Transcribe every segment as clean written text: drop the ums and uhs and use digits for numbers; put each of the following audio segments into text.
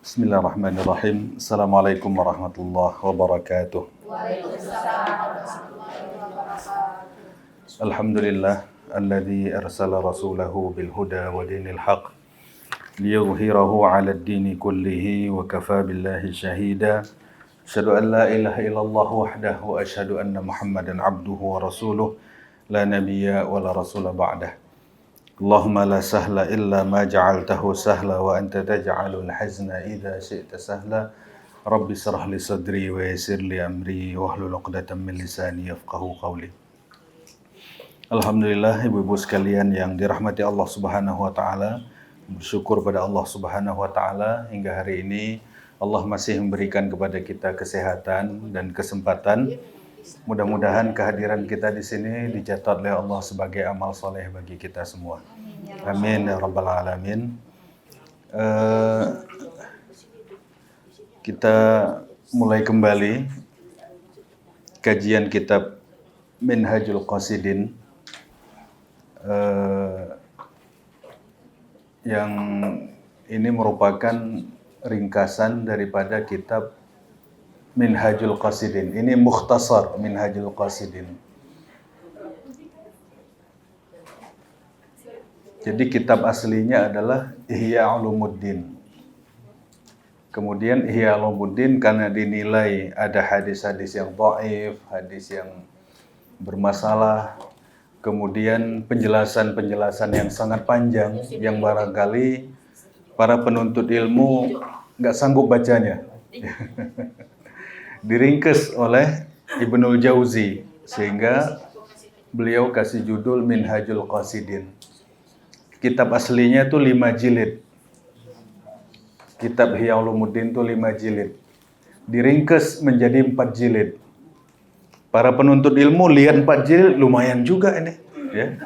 Bismillahirrahmanirrahim. Assalamualaikum warahmatullahi wabarakatuh. Alhamdulillah alladzi arsala rasulahu bil huda wa dinil haq liyudhhirahu 'ala ad-dini kullihi wa kafa billahi shahida. Asyhadu an la ilaha illallah wahdahu wa asyhadu anna Muhammadan 'abduhu wa rasuluh la nabiyya wa la rasula ba'dah. Allahumma la sahla illa ma ja'altahu sahla wa anta taj'alul hazna idza syi'ta sahla. Rabbi shrah li sadri wa yassir li amri wahlul 'uqdatam min lisani yafqahu qawli. Alhamdulillah ibu-ibu sekalian yang dirahmati Allah Subhanahu wa taala, bersyukur pada Allah Subhanahu wa taala hingga hari ini Allah masih memberikan kepada kita kesehatan dan kesempatan. Mudah-mudahan kehadiran kita di sini dicatat oleh Allah sebagai amal soleh bagi kita semua. Amin ya rabbal alamin. Kita mulai kembali kajian kitab Minhajul Qasidin yang ini merupakan ringkasan daripada kitab Minhajul Qasidin. Ini mukhtasar Minhajul Qasidin. Jadi kitab aslinya adalah Ihya Ulumuddin. Kemudian Ihya Ulumuddin karena dinilai ada hadis-hadis yang dhaif, hadis yang bermasalah, kemudian penjelasan-penjelasan yang sangat panjang yang barangkali para penuntut ilmu nggak sanggup bacanya. Diringkas oleh Ibnul Jauzi sehingga beliau kasih judul Minhajul Qasidin. Kitab aslinya itu 5 jilid. Kitab Ihya Ulumuddin itu 5 jilid. Diringkas menjadi 4 jilid. Para penuntut ilmu lihat 4 jilid lumayan juga ini, ya.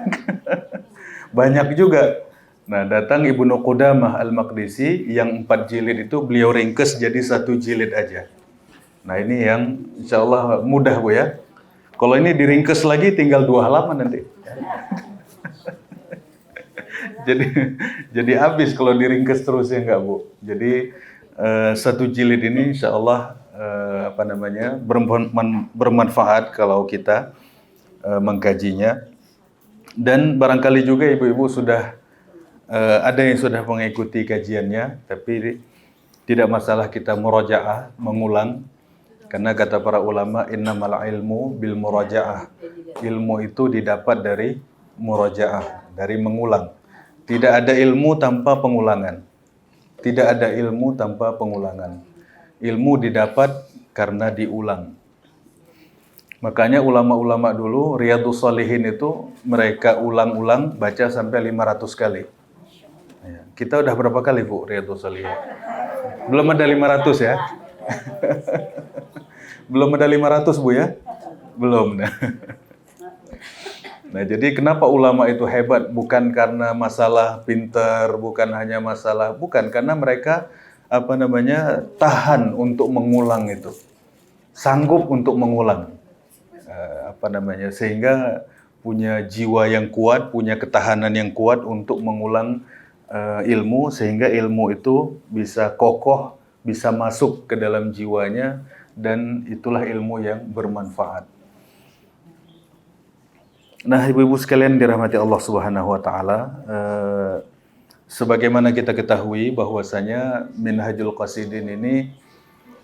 Banyak juga. Nah, datang Ibnu Qudamah Al-Maqdisi yang 4 jilid itu beliau ringkas jadi 1 jilid aja. Nah, ini yang insya Allah mudah Bu ya. Kalau ini diringkas lagi tinggal 2 halaman nanti. jadi habis kalau diringkas terus ya enggak Bu. Jadi 1 jilid ini insya Allah bermanfaat kalau kita mengkajinya. Dan barangkali juga ibu-ibu sudah ada yang sudah mengikuti kajiannya, tapi tidak masalah kita murajaah, mengulang. Karena kata para ulama, innamal ilmu bil murajaah. Ilmu itu didapat dari murajaah, dari mengulang. Tidak ada ilmu tanpa pengulangan. Tidak ada ilmu tanpa pengulangan. Ilmu didapat karena diulang. Makanya ulama-ulama dulu, Riyadhus Shalihin itu mereka ulang-ulang baca sampai 500 kali. Kita udah berapa kali Bu Riyadhus Shalihin? Belum ada 500 ya? Belum ada 500 Bu ya? Belum. Nah, jadi kenapa ulama itu hebat? Bukan karena masalah pintar, bukan hanya masalah, bukan karena mereka tahan untuk mengulang itu. Sanggup untuk mengulang. Sehingga punya jiwa yang kuat, punya ketahanan yang kuat untuk mengulang ilmu, sehingga ilmu itu bisa kokoh, bisa masuk ke dalam jiwanya, dan itulah ilmu yang bermanfaat. Nah, ibu-ibu sekalian dirahmati Allah Subhanahu wa taala, sebagaimana kita ketahui bahwasanya Minhajul Qasidin ini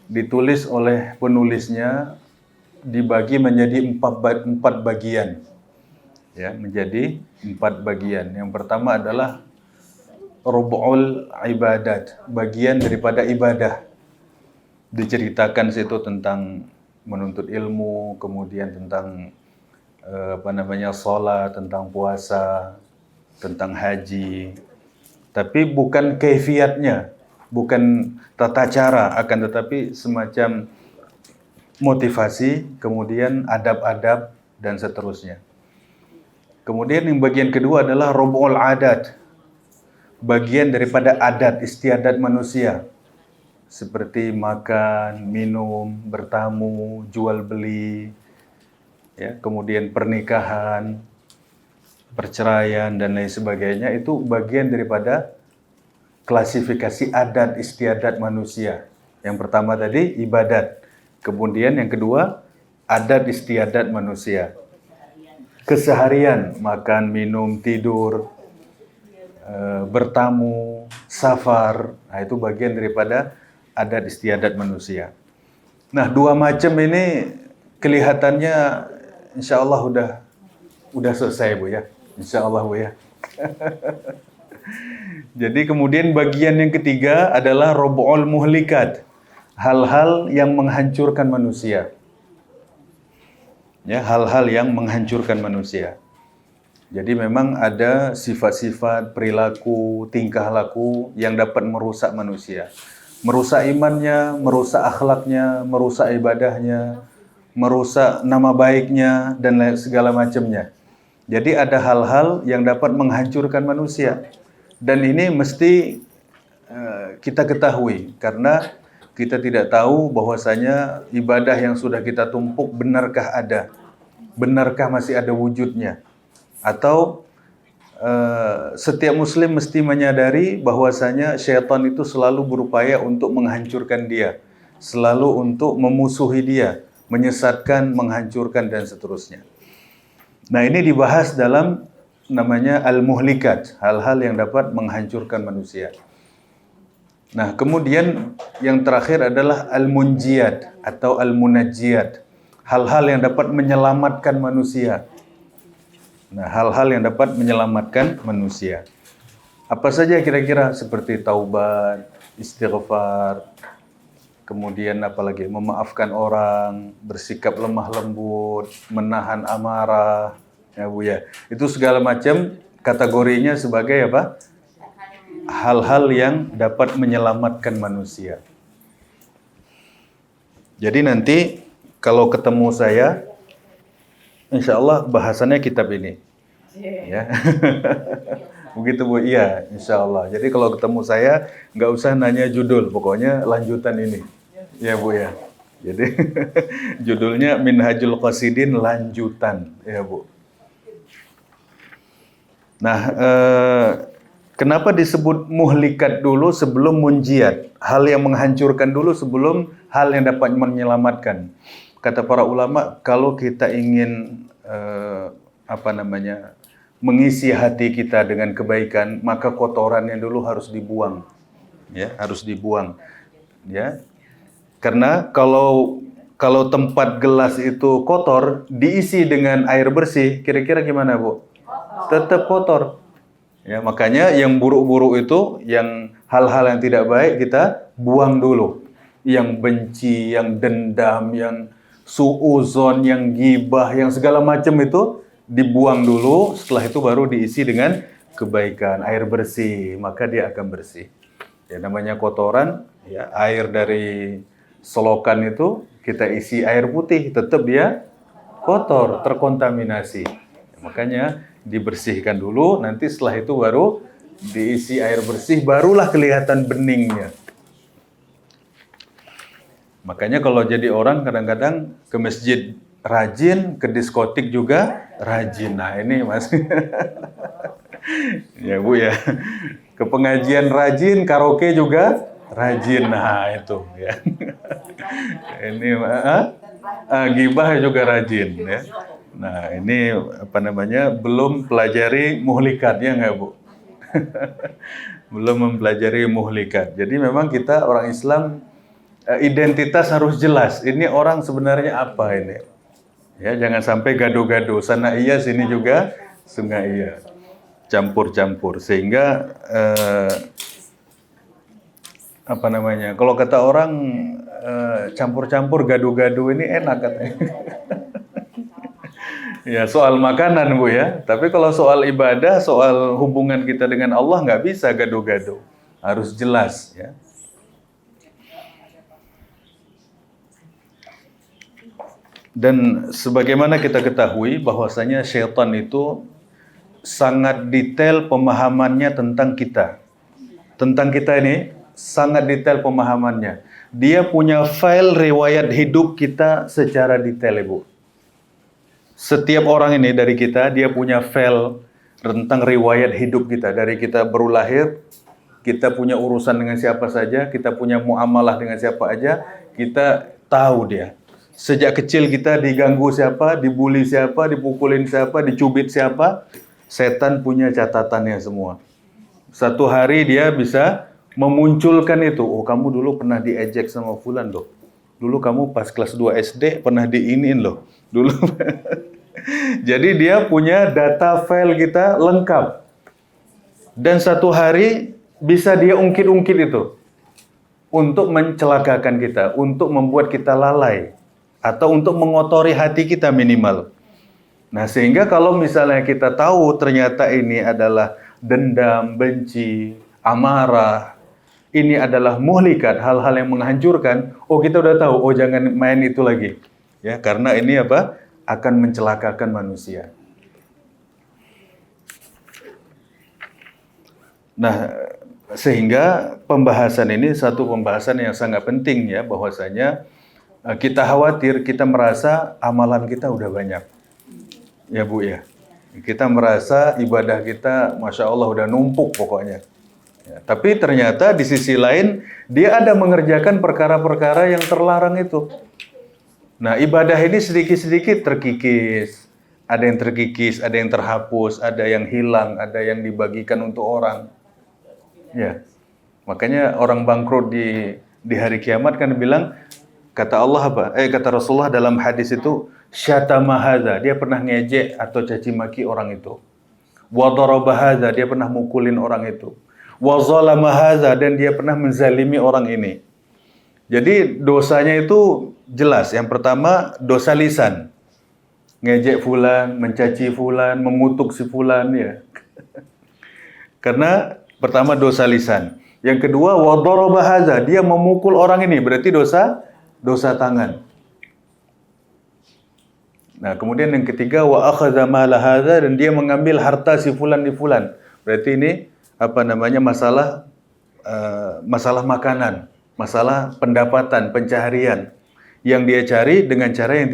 ditulis oleh penulisnya dibagi menjadi 4 bagian. Ya, menjadi 4 bagian. Yang pertama adalah Rub'ul Ibadat, bagian daripada ibadah. Diceritakan situ tentang menuntut ilmu, kemudian tentang salat, tentang puasa, tentang haji. Tapi bukan kaifiatnya, bukan tata cara, akan tetapi semacam motivasi, kemudian adab-adab dan seterusnya. Kemudian yang bagian kedua adalah Rub'ul Adat, bagian daripada adat istiadat manusia. Seperti makan, minum, bertamu, jual beli, ya, kemudian pernikahan, perceraian dan lain sebagainya, itu bagian daripada klasifikasi adat istiadat manusia. Yang pertama tadi ibadat. Kemudian yang kedua adat istiadat manusia. Keseharian, makan, minum, tidur, bertamu, safar. Nah, itu bagian daripada adat istiadat manusia. Nah, dua macam ini kelihatannya insya Allah udah selesai, Bu ya. Insya Allah, Bu ya. Jadi kemudian bagian yang ketiga adalah robu'ul muhlikat. Hal-hal yang menghancurkan manusia. Ya, hal-hal yang menghancurkan manusia. Jadi memang ada sifat-sifat, perilaku, tingkah laku yang dapat merusak manusia. Merusak imannya, merusak akhlaknya, merusak ibadahnya, merusak nama baiknya, dan segala macamnya. Jadi ada hal-hal yang dapat menghancurkan manusia. Dan ini mesti kita ketahui, karena kita tidak tahu bahwasanya ibadah yang sudah kita tumpuk benarkah ada, benarkah masih ada wujudnya. Atau setiap muslim mesti menyadari bahwasanya syaitan itu selalu berupaya untuk menghancurkan dia, selalu untuk memusuhi dia, menyesatkan, menghancurkan, dan seterusnya. Nah, ini dibahas dalam namanya al-muhlikat, hal-hal yang dapat menghancurkan manusia. Nah, kemudian yang terakhir adalah al-munjiyat atau al-munajjiyat, hal-hal yang dapat menyelamatkan manusia. Nah, hal-hal yang dapat menyelamatkan manusia. Apa saja kira-kira? Seperti taubat, istighfar, kemudian apalagi memaafkan orang, bersikap lemah lembut, menahan amarah, ya Bu ya. Itu segala macam kategorinya sebagai apa? Hal-hal yang dapat menyelamatkan manusia. Jadi nanti kalau ketemu saya, insya Allah bahasannya kitab ini. Ya. Begitu Bu, iya insya Allah. Jadi kalau ketemu saya, nggak usah nanya judul, pokoknya lanjutan ini. Ya Bu ya. Jadi judulnya Minhajul Qasidin lanjutan, ya Bu. Nah, kenapa disebut muhlikat dulu sebelum munjiat? Hal yang menghancurkan dulu sebelum hal yang dapat menyelamatkan. Kata para ulama, kalau kita ingin mengisi hati kita dengan kebaikan, maka kotorannya dulu harus dibuang. Ya, harus dibuang. Ya. Karena kalau tempat gelas itu kotor, diisi dengan air bersih, kira-kira gimana, Bu? Tetap kotor. Ya, makanya yang buruk-buruk itu, yang hal-hal yang tidak baik kita buang dulu. Yang benci, yang dendam, yang suuzon, yang gibah, yang segala macam itu dibuang dulu. Setelah itu baru diisi dengan kebaikan, air bersih, maka dia akan bersih. Ya, namanya kotoran, ya, air dari selokan itu kita isi air putih, tetap dia kotor, terkontaminasi. Makanya dibersihkan dulu, nanti setelah itu baru diisi air bersih, barulah kelihatan beningnya. Makanya kalau jadi orang kadang-kadang ke masjid rajin, ke diskotik juga rajin. Nah ini Mas. Ya Bu ya. Ke pengajian rajin, karaoke juga rajin. Nah itu ya. Ini gibah juga rajin ya. Nah ini belum pelajari muhlikatnya nggak Bu? Belum mempelajari muhlikat. Jadi memang kita orang Islam identitas harus jelas. Ini orang sebenarnya apa ini? Ya, jangan sampai gado-gado. Sana iya, sini juga, sungai iya. Campur-campur. Sehingga kalau kata orang campur-campur gado-gado ini enak katanya. Ya, soal makanan Bu ya. Tapi kalau soal ibadah, soal hubungan kita dengan Allah nggak bisa gado-gado. Harus jelas ya. Dan sebagaimana kita ketahui bahwasanya syaitan itu sangat detail pemahamannya tentang kita. Tentang kita ini sangat detail pemahamannya. Dia punya file riwayat hidup kita secara detail, Ibu. Setiap orang ini dari kita, dia punya file tentang riwayat hidup kita. Dari kita baru lahir, kita punya urusan dengan siapa saja, kita punya muamalah dengan siapa aja, kita tahu dia. Sejak kecil kita diganggu siapa, dibully siapa, dipukulin siapa, dicubit siapa, setan punya catatannya semua. Satu hari dia bisa memunculkan itu. Oh, kamu dulu pernah diejek sama fulan loh. Dulu kamu pas kelas 2 SD pernah diinin loh. Dulu. Jadi dia punya data file kita lengkap. Dan satu hari bisa dia ungkit-ungkit itu. Untuk mencelakakan kita, untuk membuat kita lalai. Atau untuk mengotori hati kita minimal. Nah, sehingga kalau misalnya kita tahu ternyata ini adalah dendam, benci, amarah, ini adalah muhlikat, hal-hal yang menghancurkan, oh kita udah tahu, oh jangan main itu lagi. Ya, karena ini apa? Akan mencelakakan manusia. Nah, sehingga pembahasan ini satu pembahasan yang sangat penting ya, bahwasanya kita khawatir, kita merasa amalan kita udah banyak. Ya Bu ya. Kita merasa ibadah kita Masya Allah udah numpuk pokoknya. Ya, tapi ternyata di sisi lain, dia ada mengerjakan perkara-perkara yang terlarang itu. Nah, ibadah ini sedikit-sedikit terkikis. Ada yang terkikis, ada yang terhapus, ada yang hilang, ada yang dibagikan untuk orang. Ya. Makanya orang bangkrut di hari kiamat kan bilang, kata Allah apa? Kata Rasulullah dalam hadis itu, syatama hadza, dia pernah ngejek atau caci maki orang itu. Wa daraba hadza, dia pernah mukulin orang itu. Wa zalama hadza, dan dia pernah menzalimi orang ini. Jadi dosanya itu jelas. Yang pertama dosa lisan. Ngejek fulan, mencaci fulan, mengutuk si fulan ya. Karena pertama dosa lisan. Yang kedua wa daraba hadza, dia memukul orang ini, berarti dosa tangan. Nah, kemudian yang ketiga wa akhadha mala hadza, dan dia mengambil harta si fulan di fulan. Berarti ini apa namanya masalah makanan, masalah pendapatan, pencaharian yang dia cari dengan cara yang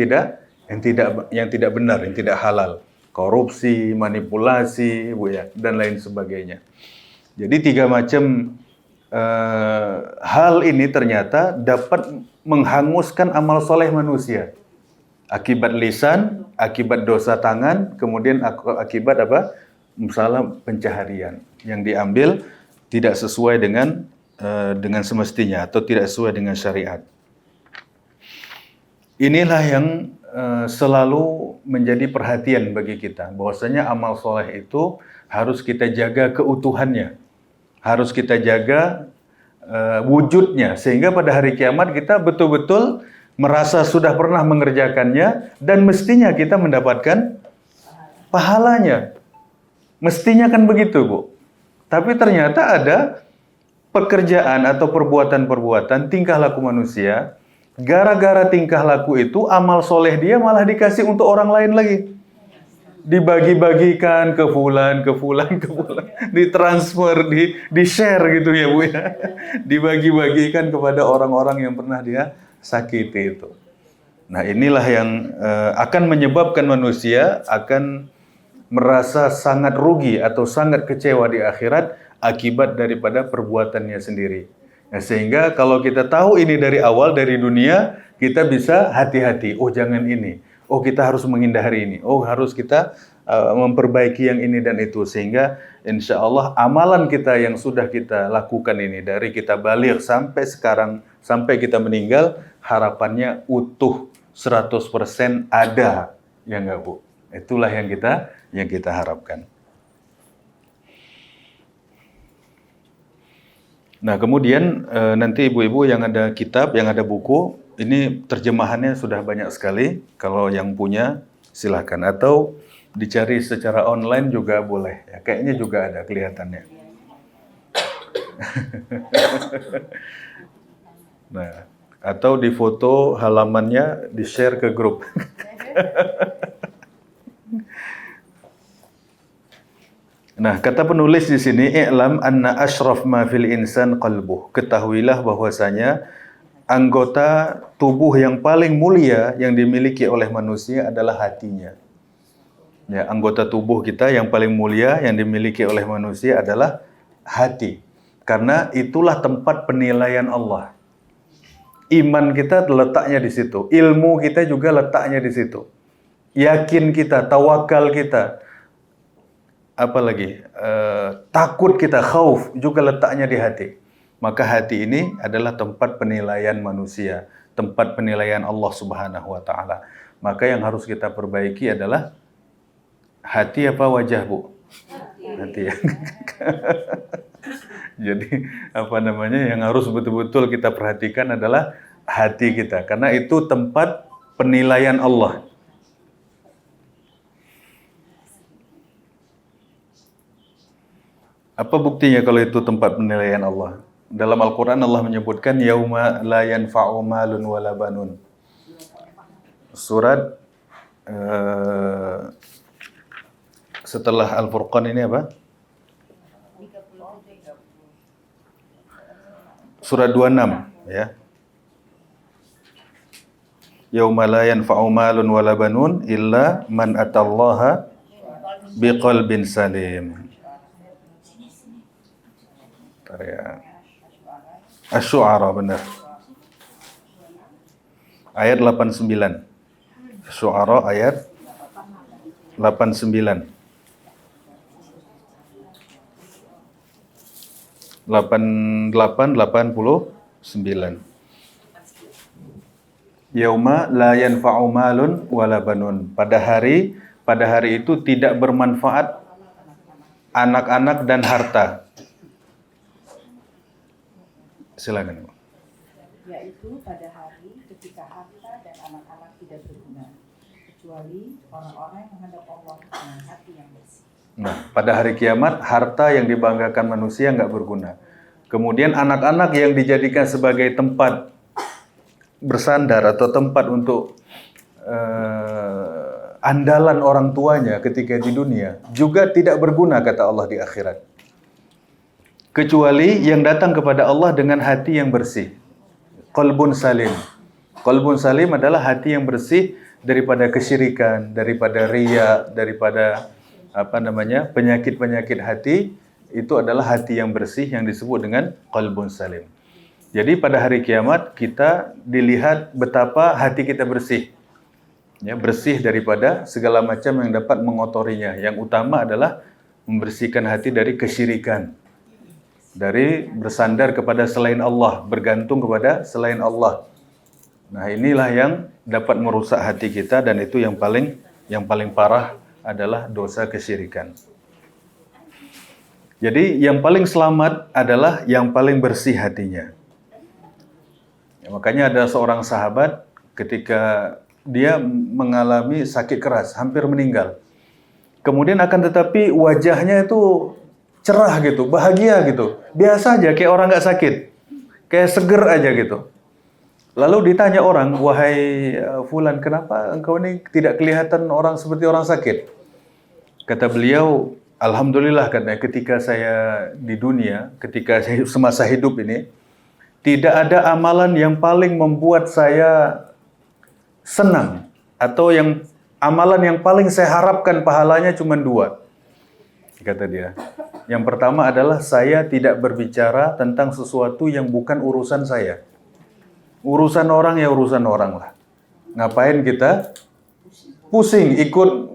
tidak benar, yang tidak halal. Korupsi, manipulasi, Bu ya, dan lain sebagainya. Jadi 3 macam hal ini ternyata dapat menghanguskan amal soleh manusia. Akibat lisan, akibat dosa tangan, kemudian akibat apa? Masalah pencaharian yang diambil tidak sesuai dengan semestinya atau tidak sesuai dengan syariat. Inilah yang selalu menjadi perhatian bagi kita, bahwasanya amal soleh itu harus kita jaga keutuhannya, harus kita jaga wujudnya, sehingga pada hari kiamat kita betul-betul merasa sudah pernah mengerjakannya dan mestinya kita mendapatkan pahalanya. Mestinya kan begitu, Bu. Tapi ternyata ada pekerjaan atau perbuatan-perbuatan tingkah laku manusia, gara-gara tingkah laku itu amal soleh dia malah dikasih untuk orang lain lagi. Dibagi-bagikan ke fulan, ditransfer, di-share gitu ya Bu ya. Dibagi-bagikan kepada orang-orang yang pernah dia sakiti itu. Nah, inilah yang akan menyebabkan manusia akan merasa sangat rugi atau sangat kecewa di akhirat akibat daripada perbuatannya sendiri. Nah, sehingga kalau kita tahu ini dari awal, dari dunia, kita bisa hati-hati. Oh, jangan ini. Oh, kita harus menghindari ini. Oh, harus kita memperbaiki yang ini dan itu. Sehingga insya Allah amalan kita yang sudah kita lakukan ini, dari kita balik sampai sekarang, sampai kita meninggal, harapannya utuh 100% ada. Ya enggak, Bu? Itulah yang kita harapkan. Nah, kemudian nanti ibu-ibu yang ada kitab, yang ada buku, ini terjemahannya sudah banyak sekali. Kalau yang punya silakan, atau dicari secara online juga boleh. Ya, kayaknya juga ada kelihatannya. Nah, atau di foto halamannya, di-share ke grup. Nah, kata penulis di sini, i'lam anna asyraf ma fil insan qalbuh. Ketahuilah bahwasanya anggota tubuh yang paling mulia yang dimiliki oleh manusia adalah hatinya. Ya, anggota tubuh kita yang paling mulia yang dimiliki oleh manusia adalah hati. Karena itulah tempat penilaian Allah. Iman kita letaknya di situ, ilmu kita juga letaknya di situ. Yakin kita, tawakal kita, apalagi takut kita, khauf juga letaknya di hati. Maka hati ini adalah tempat penilaian manusia, tempat penilaian Allah Subhanahu wa taala. Maka yang harus kita perbaiki adalah hati apa wajah, Bu? Hati ya. Jadi yang harus betul-betul kita perhatikan adalah hati kita, karena itu tempat penilaian Allah. Apa buktinya kalau itu tempat penilaian Allah? Dalam Al-Quran Allah menyebutkan yauma la yanfa'u malun wala banun. Surat setelah Al-Furqan ini apa? Surat 26 ya. Yauma la yanfa'u malun wala banun illa man atallaha biqalbin salim. Ya. Asy-Syu'ara benar. Ayat 89. Asy-Syu'ara ayat 89. 89. Yauma la yanfa'u malun wala banun. Pada hari itu tidak bermanfaat anak-anak dan harta. Silakan. Yaitu pada hari ketika harta dan anak-anak tidak berguna, kecuali orang-orang yang menghadap Allah dengan hati yang bersih. Nah, pada hari kiamat harta yang dibanggakan manusia nggak berguna. Kemudian anak-anak yang dijadikan sebagai tempat bersandar atau tempat untuk andalan orang tuanya ketika di dunia juga tidak berguna kata Allah di akhirat. Kecuali yang datang kepada Allah dengan hati yang bersih. Qalbun salim. Qalbun salim adalah hati yang bersih daripada kesyirikan, daripada riya, daripada penyakit-penyakit hati. Itu adalah hati yang bersih yang disebut dengan qalbun salim. Jadi pada hari kiamat kita dilihat betapa hati kita bersih. Ya, bersih daripada segala macam yang dapat mengotorinya. Yang utama adalah membersihkan hati dari kesyirikan. Dari bersandar kepada selain Allah, bergantung kepada selain Allah. Nah, inilah yang dapat merusak hati kita, dan itu yang paling parah adalah dosa kesyirikan. Jadi yang paling selamat adalah yang paling bersih hatinya. Ya, makanya ada seorang sahabat ketika dia mengalami sakit keras, hampir meninggal. Kemudian akan tetapi wajahnya itu cerah gitu, bahagia gitu. Biasa aja, kayak orang nggak sakit. Kayak seger aja gitu. Lalu ditanya orang, wahai Fulan, kenapa engkau ini tidak kelihatan orang seperti orang sakit? Kata beliau, alhamdulillah katanya, ketika saya di dunia, ketika saya semasa hidup ini, tidak ada amalan yang paling membuat saya senang. Atau amalan yang paling saya harapkan pahalanya cuma 2. Kata dia. Yang pertama adalah saya tidak berbicara tentang sesuatu yang bukan urusan saya. Urusan orang ya urusan orang lah. Ngapain kita pusing ikut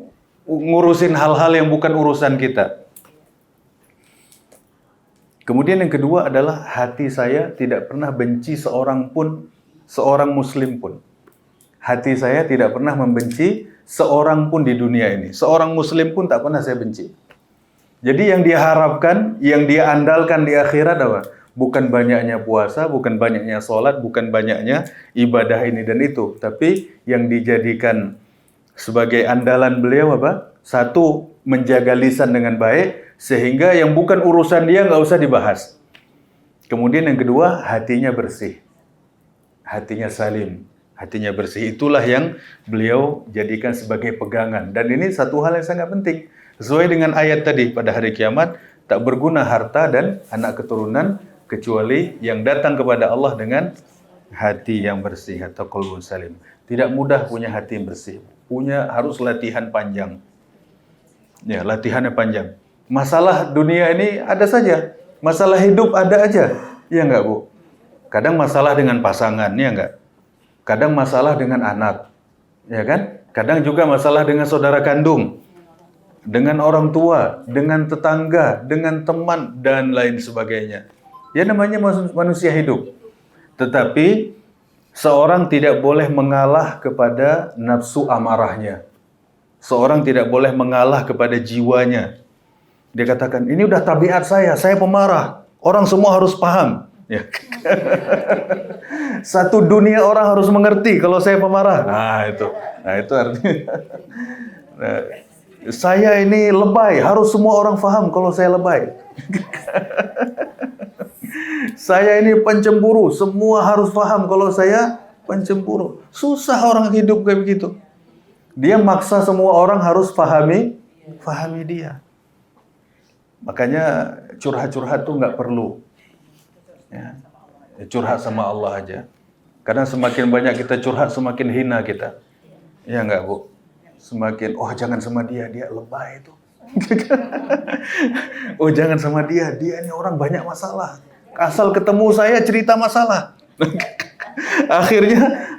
ngurusin hal-hal yang bukan urusan kita. Kemudian yang kedua adalah hati saya tidak pernah benci seorang muslim pun. Hati saya tidak pernah membenci seorang pun di dunia ini. Seorang muslim pun tak pernah saya benci. Jadi yang dia harapkan, yang dia andalkan di akhirat apa? Bukan banyaknya puasa, bukan banyaknya sholat, bukan banyaknya ibadah ini dan itu. Tapi yang dijadikan sebagai andalan beliau apa? Satu, menjaga lisan dengan baik, sehingga yang bukan urusan dia nggak usah dibahas. Kemudian yang kedua, hatinya bersih. Hatinya salim, hatinya bersih. Itulah yang beliau jadikan sebagai pegangan. Dan ini satu hal yang sangat penting. Sesuai dengan ayat tadi, pada hari kiamat tak berguna harta dan anak keturunan kecuali yang datang kepada Allah dengan hati yang bersih atau qalbun salim. Tidak mudah punya hati yang bersih. Harus latihan panjang. Ya, latihannya panjang. Masalah dunia ini ada saja. Masalah hidup ada aja. Ya enggak, Bu? Kadang masalah dengan pasangan, ya enggak? Kadang masalah dengan anak. Ya kan? Kadang juga masalah dengan saudara kandung, dengan orang tua, dengan tetangga, dengan teman, dan lain sebagainya. Ya namanya manusia hidup. Tetapi seorang tidak boleh mengalah kepada nafsu amarahnya. Seorang tidak boleh mengalah kepada jiwanya. Dia katakan, ini udah tabiat saya pemarah. Orang semua harus paham. Ya. Satu dunia orang harus mengerti kalau saya pemarah. Nah itu artinya. Nah, saya ini lebay, harus semua orang paham kalau saya lebay. Saya ini pencemburu, semua harus paham kalau saya pencemburu. Susah orang hidup kayak begitu. Dia maksa semua orang harus pahami dia. Makanya curhat-curhat tuh nggak perlu. Ya. Curhat sama Allah aja. Karena semakin banyak kita curhat, semakin hina kita. Ya nggak, Bu? Semakin, oh jangan sama dia lebay itu. Oh jangan sama dia ini orang banyak masalah. Asal ketemu saya cerita masalah.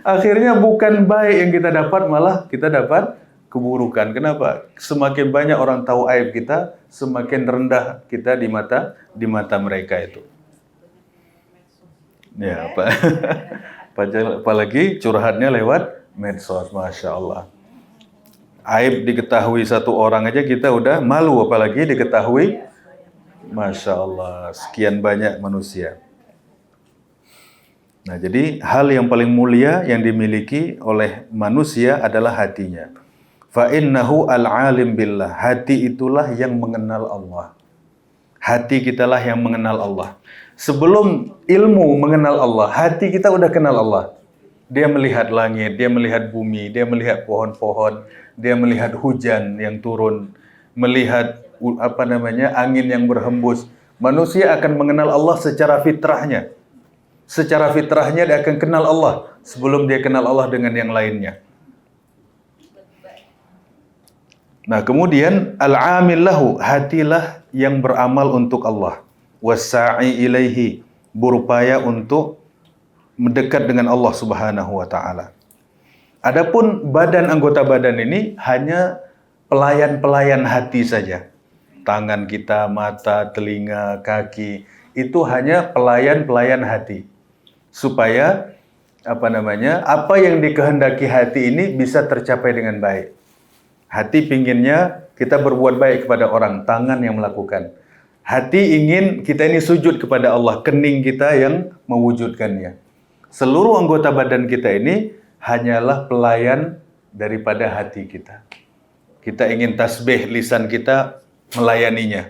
Akhirnya bukan baik yang kita dapat, malah kita dapat keburukan. Kenapa? Semakin banyak orang tahu aib kita, semakin rendah kita di mata mereka itu. Ya, apalagi curhatnya lewat medsos, Masya Allah. Aib diketahui satu orang aja kita udah malu, apalagi diketahui, Masya Allah, sekian banyak manusia. Nah, jadi hal yang paling mulia yang dimiliki oleh manusia adalah hatinya. Fa innahu al-alim billah. Hati itulah yang mengenal Allah. Hati kitalah yang mengenal Allah. Sebelum ilmu mengenal Allah, hati kita udah kenal Allah. Dia melihat langit, dia melihat bumi, dia melihat pohon-pohon, dia melihat hujan yang turun, melihat angin yang berhembus. Manusia akan mengenal Allah secara fitrahnya. Secara fitrahnya dia akan kenal Allah sebelum dia kenal Allah dengan yang lainnya. Nah, kemudian al-amil lahu, hatilah yang beramal untuk Allah. Wasa'i ilaihi, berupaya untuk mendekat dengan Allah Subhanahu wa taala. Adapun anggota badan ini hanya pelayan-pelayan hati saja. Tangan kita, mata, telinga, kaki, itu hanya pelayan-pelayan hati. Supaya apa yang dikehendaki hati ini bisa tercapai dengan baik. Hati pinginnya kita berbuat baik kepada orang, tangan yang melakukan. Hati ingin kita ini sujud kepada Allah, kening kita yang mewujudkannya. Seluruh anggota badan kita ini hanyalah pelayan daripada hati kita. Kita ingin tasbih, lisan kita melayaninya.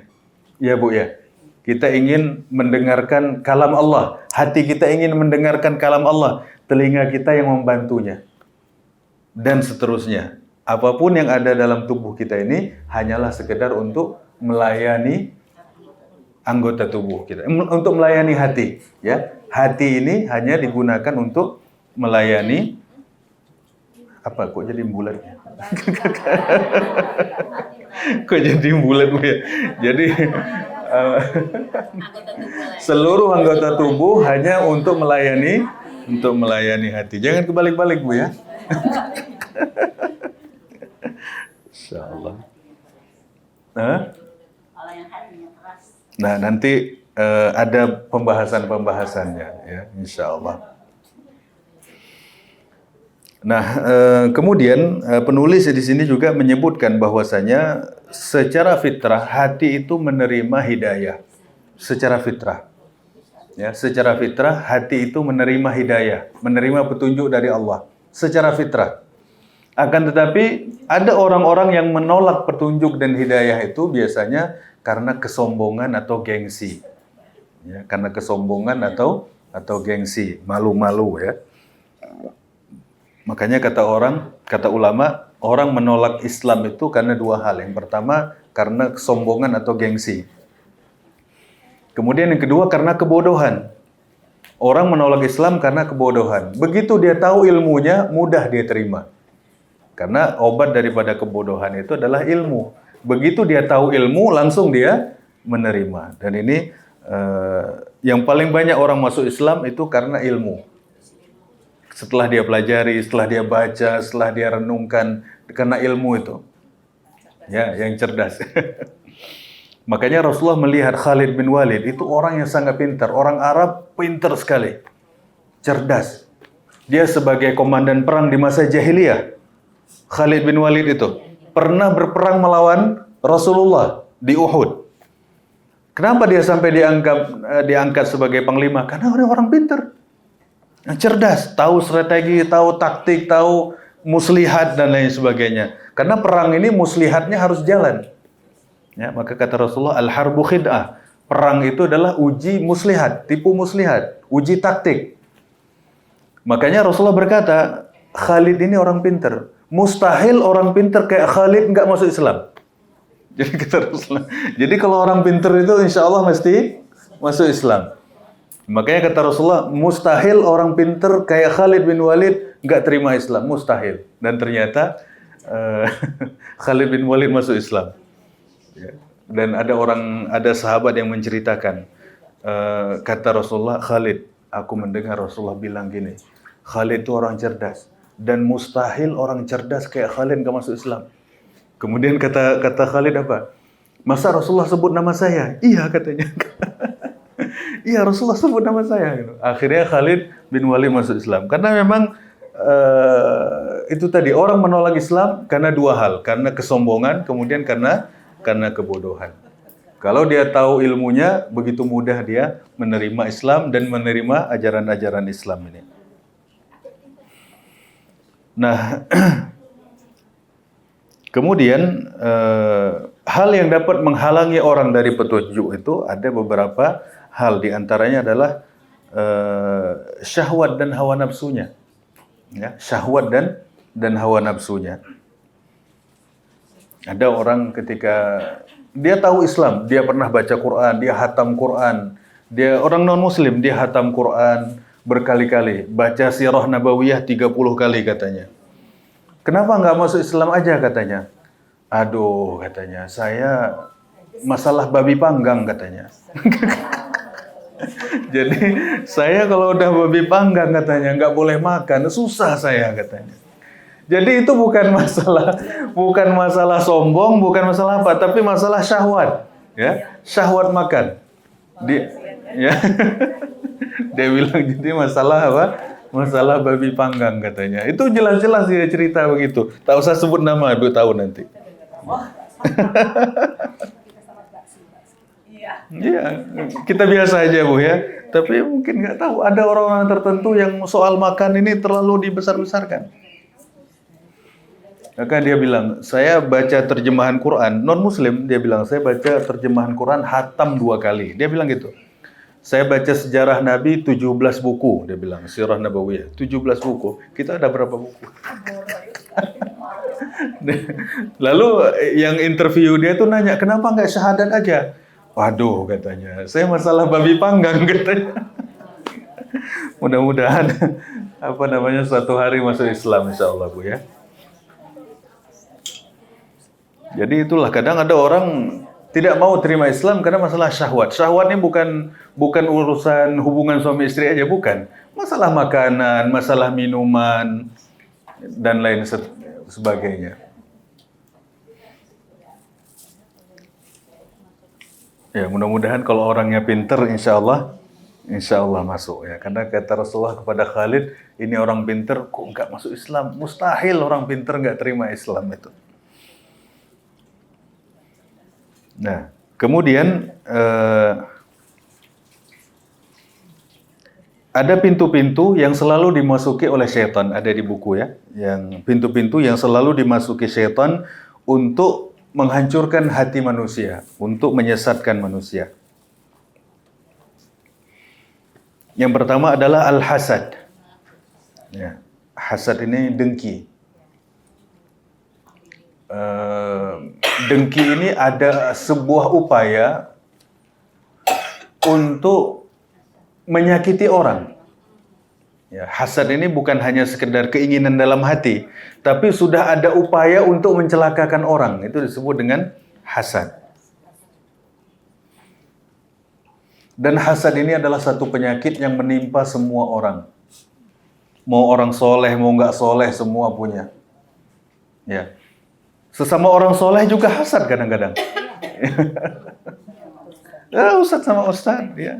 Ya, Bu, ya. Kita ingin mendengarkan kalam Allah. Hati kita ingin mendengarkan kalam Allah. Telinga kita yang membantunya. Dan seterusnya. Apapun yang ada dalam tubuh kita ini hanyalah sekedar untuk melayani anggota tubuh kita. Untuk melayani hati. Ya. Hati ini hanya digunakan untuk melayani kok jadi bulat ya? Kok jadi bulat ya? Jadi seluruh anggota tubuh hanya untuk melayani hati. Jangan kebalik-balik, Bu, ya. Insyaallah. Nah, nanti ada pembahasannya ya, insyaallah. Nah, kemudian penulis di sini juga menyebutkan bahwasanya secara fitrah hati itu menerima hidayah. Secara fitrah. Ya, secara fitrah hati itu menerima hidayah, menerima petunjuk dari Allah secara fitrah. Akan tetapi ada orang-orang yang menolak petunjuk dan hidayah itu biasanya karena kesombongan atau gengsi. Ya, karena kesombongan atau gengsi, malu-malu ya. Makanya kata ulama, orang menolak Islam itu karena dua hal. Yang pertama, karena kesombongan atau gengsi. Kemudian yang kedua, karena kebodohan. Orang menolak Islam karena kebodohan. Begitu dia tahu ilmunya, mudah dia terima. Karena obat daripada kebodohan itu adalah ilmu. Begitu dia tahu ilmu, langsung dia menerima. Dan ini Yang paling banyak orang masuk Islam itu karena ilmu. Setelah dia pelajari, setelah dia baca, setelah dia renungkan, karena ilmu itu. Ya, yang cerdas. Makanya Rasulullah melihat Khalid bin Walid itu orang yang sangat pintar. Orang Arab pintar sekali. Cerdas. Dia sebagai komandan perang di masa jahiliyah. Khalid bin Walid itu pernah berperang melawan Rasulullah di Uhud. Kenapa dia sampai diangkat sebagai panglima? Karena orang pintar. Yang cerdas, tahu strategi, tahu taktik, tahu muslihat dan lain sebagainya. Karena perang ini muslihatnya harus jalan. Ya, maka kata Rasulullah, al-harbu khid'ah. Perang itu adalah uji muslihat, tipu muslihat, uji taktik. Makanya Rasulullah berkata, Khalid ini orang pintar. Mustahil orang pintar kayak Khalid nggak masuk Islam. Jadi kata Rasulullah. Jadi kalau orang pintar itu insya Allah mesti masuk Islam. Makanya kata Rasulullah, mustahil orang pintar kayak Khalid bin Walid nggak terima Islam. Mustahil. Dan ternyata Khalid bin Walid masuk Islam. Dan ada sahabat yang menceritakan, kata Rasulullah, Khalid, aku mendengar Rasulullah bilang gini, Khalid itu orang cerdas. Dan mustahil orang cerdas kayak Khalid nggak masuk Islam. Kemudian kata Khalid apa? Masa Rasulullah sebut nama saya? Iya katanya. Iya Rasulullah sebut nama saya. Akhirnya Khalid bin Walid masuk Islam. Karena memang itu tadi orang menolak Islam karena dua hal. Karena kesombongan, kemudian karena kebodohan. Kalau dia tahu ilmunya, begitu mudah dia menerima Islam dan menerima ajaran-ajaran Islam ini. Nah, kemudian hal yang dapat menghalangi orang dari petunjuk itu ada beberapa hal. Di antaranya adalah syahwat dan hawa nafsunya. Ya, syahwat dan hawa nafsunya. Ada orang ketika dia tahu Islam, dia pernah baca Quran, dia hatam Quran, dia orang non-muslim, dia hatam Quran berkali-kali, baca sirah nabawiyah 30 kali katanya. Kenapa nggak masuk Islam aja katanya? Aduh katanya, saya masalah babi panggang katanya. Jadi saya kalau udah babi panggang katanya nggak boleh makan, susah saya katanya. Jadi itu bukan masalah sombong, bukan masalah apa, tapi masalah syahwat, ya, syahwat makan. Ya, dia bilang jadi masalah apa? Masalah babi panggang katanya. Itu jelas-jelas dia cerita begitu. Tak usah sebut nama, Ibu tahu nanti. Iya, kita biasa aja Bu ya. Tapi mungkin nggak tahu ada orang-orang tertentu yang soal makan ini terlalu dibesar-besarkan. Maka dia bilang, saya baca terjemahan Quran, non-muslim, dia bilang, saya baca terjemahan Quran hatam 2 kali. Dia bilang gitu. Saya baca sejarah Nabi 17 buku, dia bilang, sirah nabawiyah, 17 buku. Kita ada berapa buku? Lalu yang interview dia tuh nanya, kenapa nggak syahadat aja? Waduh, katanya, saya masalah babi panggang, katanya. Mudah-mudahan, suatu hari masuk Islam, insya Allah, Bu ya. Jadi itulah kadang ada orang tidak mau terima Islam karena masalah syahwat. Syahwat ini bukan urusan hubungan suami istri aja, bukan. Masalah makanan, masalah minuman dan lain sebagainya. Ya, mudah-mudahan kalau orangnya pintar insya Allah masuk ya. Karena kata Rasulullah kepada Khalid, ini orang pintar kok nggak masuk Islam? Mustahil orang pintar nggak terima Islam itu. Nah, kemudian ada pintu-pintu yang selalu dimasuki oleh syaitan, ada di buku ya, yang pintu-pintu yang selalu dimasuki syaitan untuk menghancurkan hati manusia, untuk menyesatkan manusia. Yang pertama adalah al-hasad. Ya, hasad ini dengki. Dengki ini ada sebuah upaya untuk menyakiti orang. Ya, hasad ini bukan hanya sekedar keinginan dalam hati, tapi sudah ada upaya untuk mencelakakan orang. Itu disebut dengan hasad. Dan hasad ini adalah satu penyakit yang menimpa semua orang. Mau orang soleh, mau nggak soleh, semua punya. Ya. Sesama orang soleh juga hasad kadang-kadang. Ustadz sama Ustadz, ya.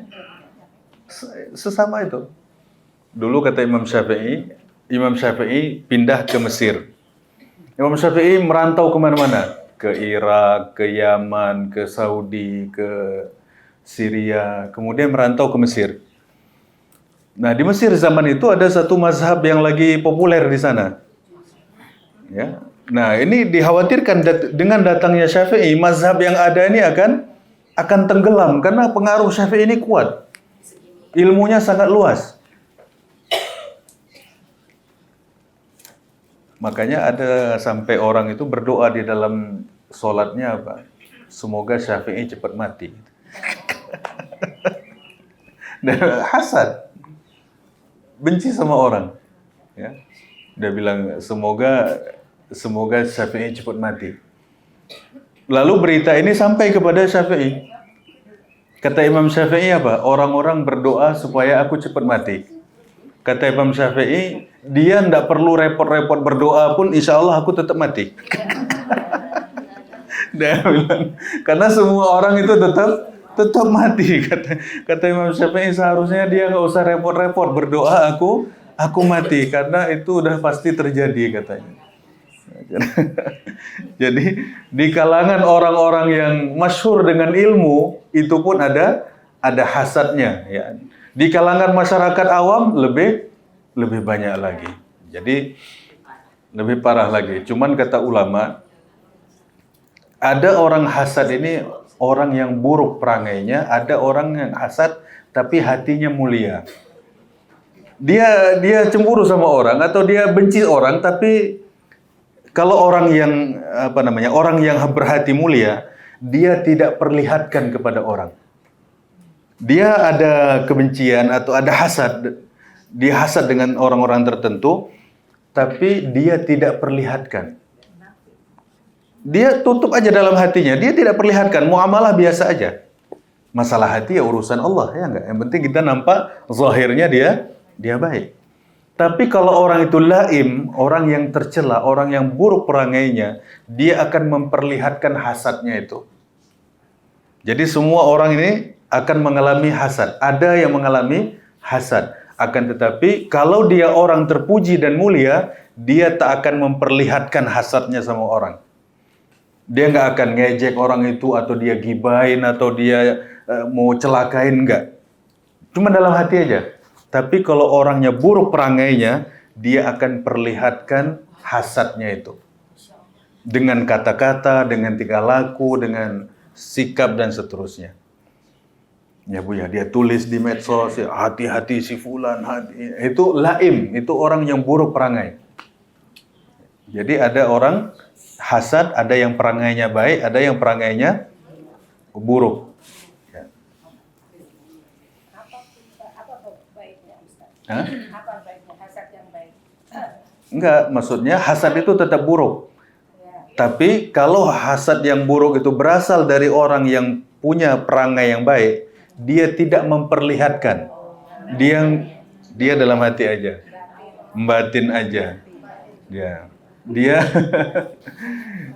Sesama itu. Dulu kata Imam Syafi'i pindah ke Mesir. Imam Syafi'i merantau kemana-mana. Ke Irak, ke Yaman, ke Saudi, ke Syria, kemudian merantau ke Mesir. Nah, di Mesir zaman itu ada satu mazhab yang lagi populer di sana. Ya. Nah, ini dikhawatirkan dengan datangnya Syafi'i, mazhab yang ada ini akan tenggelam karena pengaruh Syafi'i ini kuat. Ilmunya sangat luas. Makanya ada sampai orang itu berdoa di dalam sholatnya apa? Semoga Syafi'i cepat mati. Dan hasad, benci sama orang, ya. Dia bilang semoga Syafi'i cepat mati. Lalu berita ini sampai kepada Syafi'i. Kata Imam Syafi'i apa? Orang-orang berdoa supaya aku cepat mati. Kata Imam Syafi'i, dia tidak perlu repot-repot berdoa pun, insya Allah aku tetap mati. Dia bilang, karena semua orang itu tetap mati. Kata Imam Syafi'i, seharusnya dia nggak usah repot-repot berdoa aku mati, karena itu udah pasti terjadi katanya. Jadi di kalangan orang-orang yang masyhur dengan ilmu itu pun ada hasadnya, ya. Di kalangan masyarakat awam lebih banyak lagi. Jadi lebih parah lagi. Cuman kata ulama, ada orang hasad ini orang yang buruk perangainya, ada orang yang hasad tapi hatinya mulia. Dia cemburu sama orang atau dia benci orang, tapi kalau orang yang orang yang berhati mulia, dia tidak perlihatkan kepada orang. Dia ada kebencian atau ada hasad, dia hasad dengan orang-orang tertentu, tapi dia tidak perlihatkan. Dia tutup aja dalam hatinya, dia tidak perlihatkan, muamalah biasa aja. Masalah hati ya urusan Allah, ya enggak? Yang penting kita nampak zahirnya dia baik. Tapi kalau orang itu laim, orang yang tercela, orang yang buruk perangainya, dia akan memperlihatkan hasadnya itu. Jadi semua orang ini akan mengalami hasad. Ada yang mengalami hasad. Akan tetapi kalau dia orang terpuji dan mulia, dia tak akan memperlihatkan hasadnya sama orang. Dia nggak akan ngejek orang itu, atau dia gibain, atau dia mau celakain, enggak. Cuma dalam hati aja. Tapi kalau orangnya buruk perangainya, dia akan perlihatkan hasadnya itu. Dengan kata-kata, dengan tingkah laku, dengan sikap dan seterusnya. Ya Bu ya, dia tulis di medsos, ya, hati-hati si fulan, itu laim, itu orang yang buruk perangai. Jadi ada orang hasad, ada yang perangainya baik, ada yang perangainya buruk. Ya. Apa baiknya, Ustaz? Hah? Apa baiknya hasad yang baik? Enggak, maksudnya hasad itu tetap buruk. Ya. Tapi kalau hasad yang buruk itu berasal dari orang yang punya perangai yang baik, dia tidak memperlihatkan. Dia dalam hati aja. Batin aja. Dia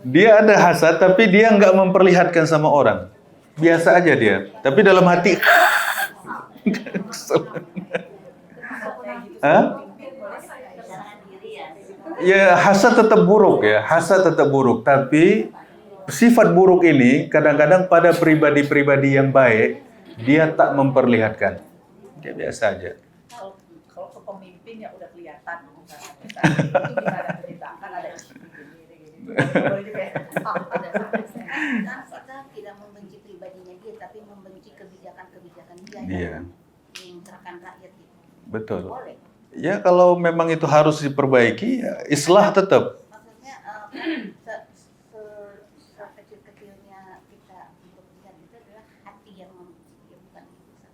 dia ada hasad tapi dia nggak memperlihatkan sama orang. Biasa aja dia. Tapi dalam hati Hah? Ya, hasad tetap buruk ya. Hasad tetap buruk, tapi sifat buruk ini kadang-kadang pada pribadi-pribadi yang baik dia tak memperlihatkan. Dia biasa aja. Kalau ke pemimpin ya udah kelihatan. Itu gimana cerita? Kan ada gini. Boleh juga ya? Kan kita tidak membenci pribadinya dia, tapi membenci kebijakan-kebijakan dia yang mencerahkan rakyat itu. Betul. Boleh. Ya kalau memang itu harus diperbaiki, ya islah tetap. Maksudnya sekecil-kecilnya kita untuk lihat itu adalah hati yang membenci, ya bukan gimana?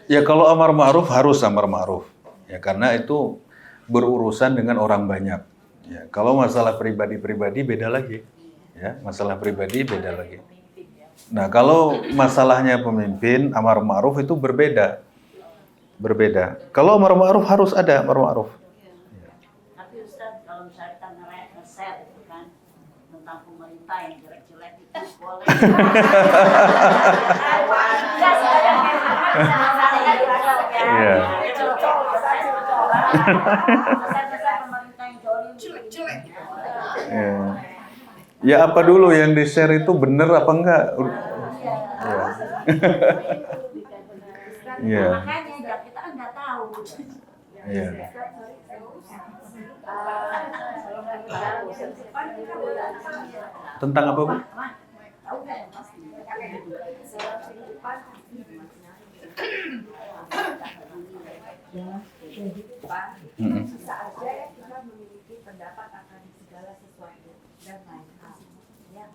Ya kalau amar ma'ruf harus amar ma'ruf. Ya karena itu berurusan dengan orang banyak. Ya kalau masalah pribadi-pribadi beda lagi. Ya, masalah pribadi beda lagi. Nah, kalau masalahnya pemimpin, amar ma'ruf itu berbeda. Berbeda. Kalau amar ma'ruf harus ada amar ma'ruf. Tapi Ustaz, kalau misalnya kita nge-share itu kan tentang pemerintah yang jelek-jelek itu boleh. Iya. Pemerintah yang jelek-jelek. Ya. Ya apa dulu yang di-share itu benar apa enggak? Ya. Iya. Makanya kita kan nggak tahu. Iya. Tentang apa, Bu? Bisa aja ya kita memiliki pendapat akan segala sesuatu dan lain hal. Ya.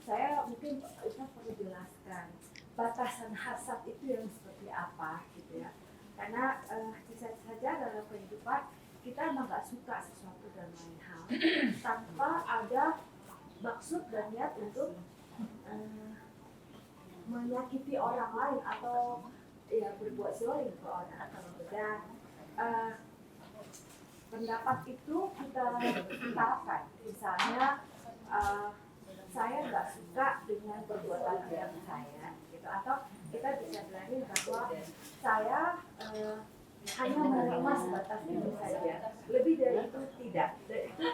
Saya mungkin Ustaz perlu jelaskan batasan hasad itu yang seperti apa gitu ya. Karena bisa saja dalam kehidupan kita emang nggak suka sesuatu dan lain hal tanpa ada maksud dan niat untuk menyakiti orang lain atau ya berbuat zolim ke orang. Dan pendapat itu kita utarakan. Misalnya saya nggak suka dengan perbuatan ayah saya, gitu. Atau kita bisa bilangin bahwa saya hanya menerima sebatas ini saja. Lebih dari itu tidak. Dan itu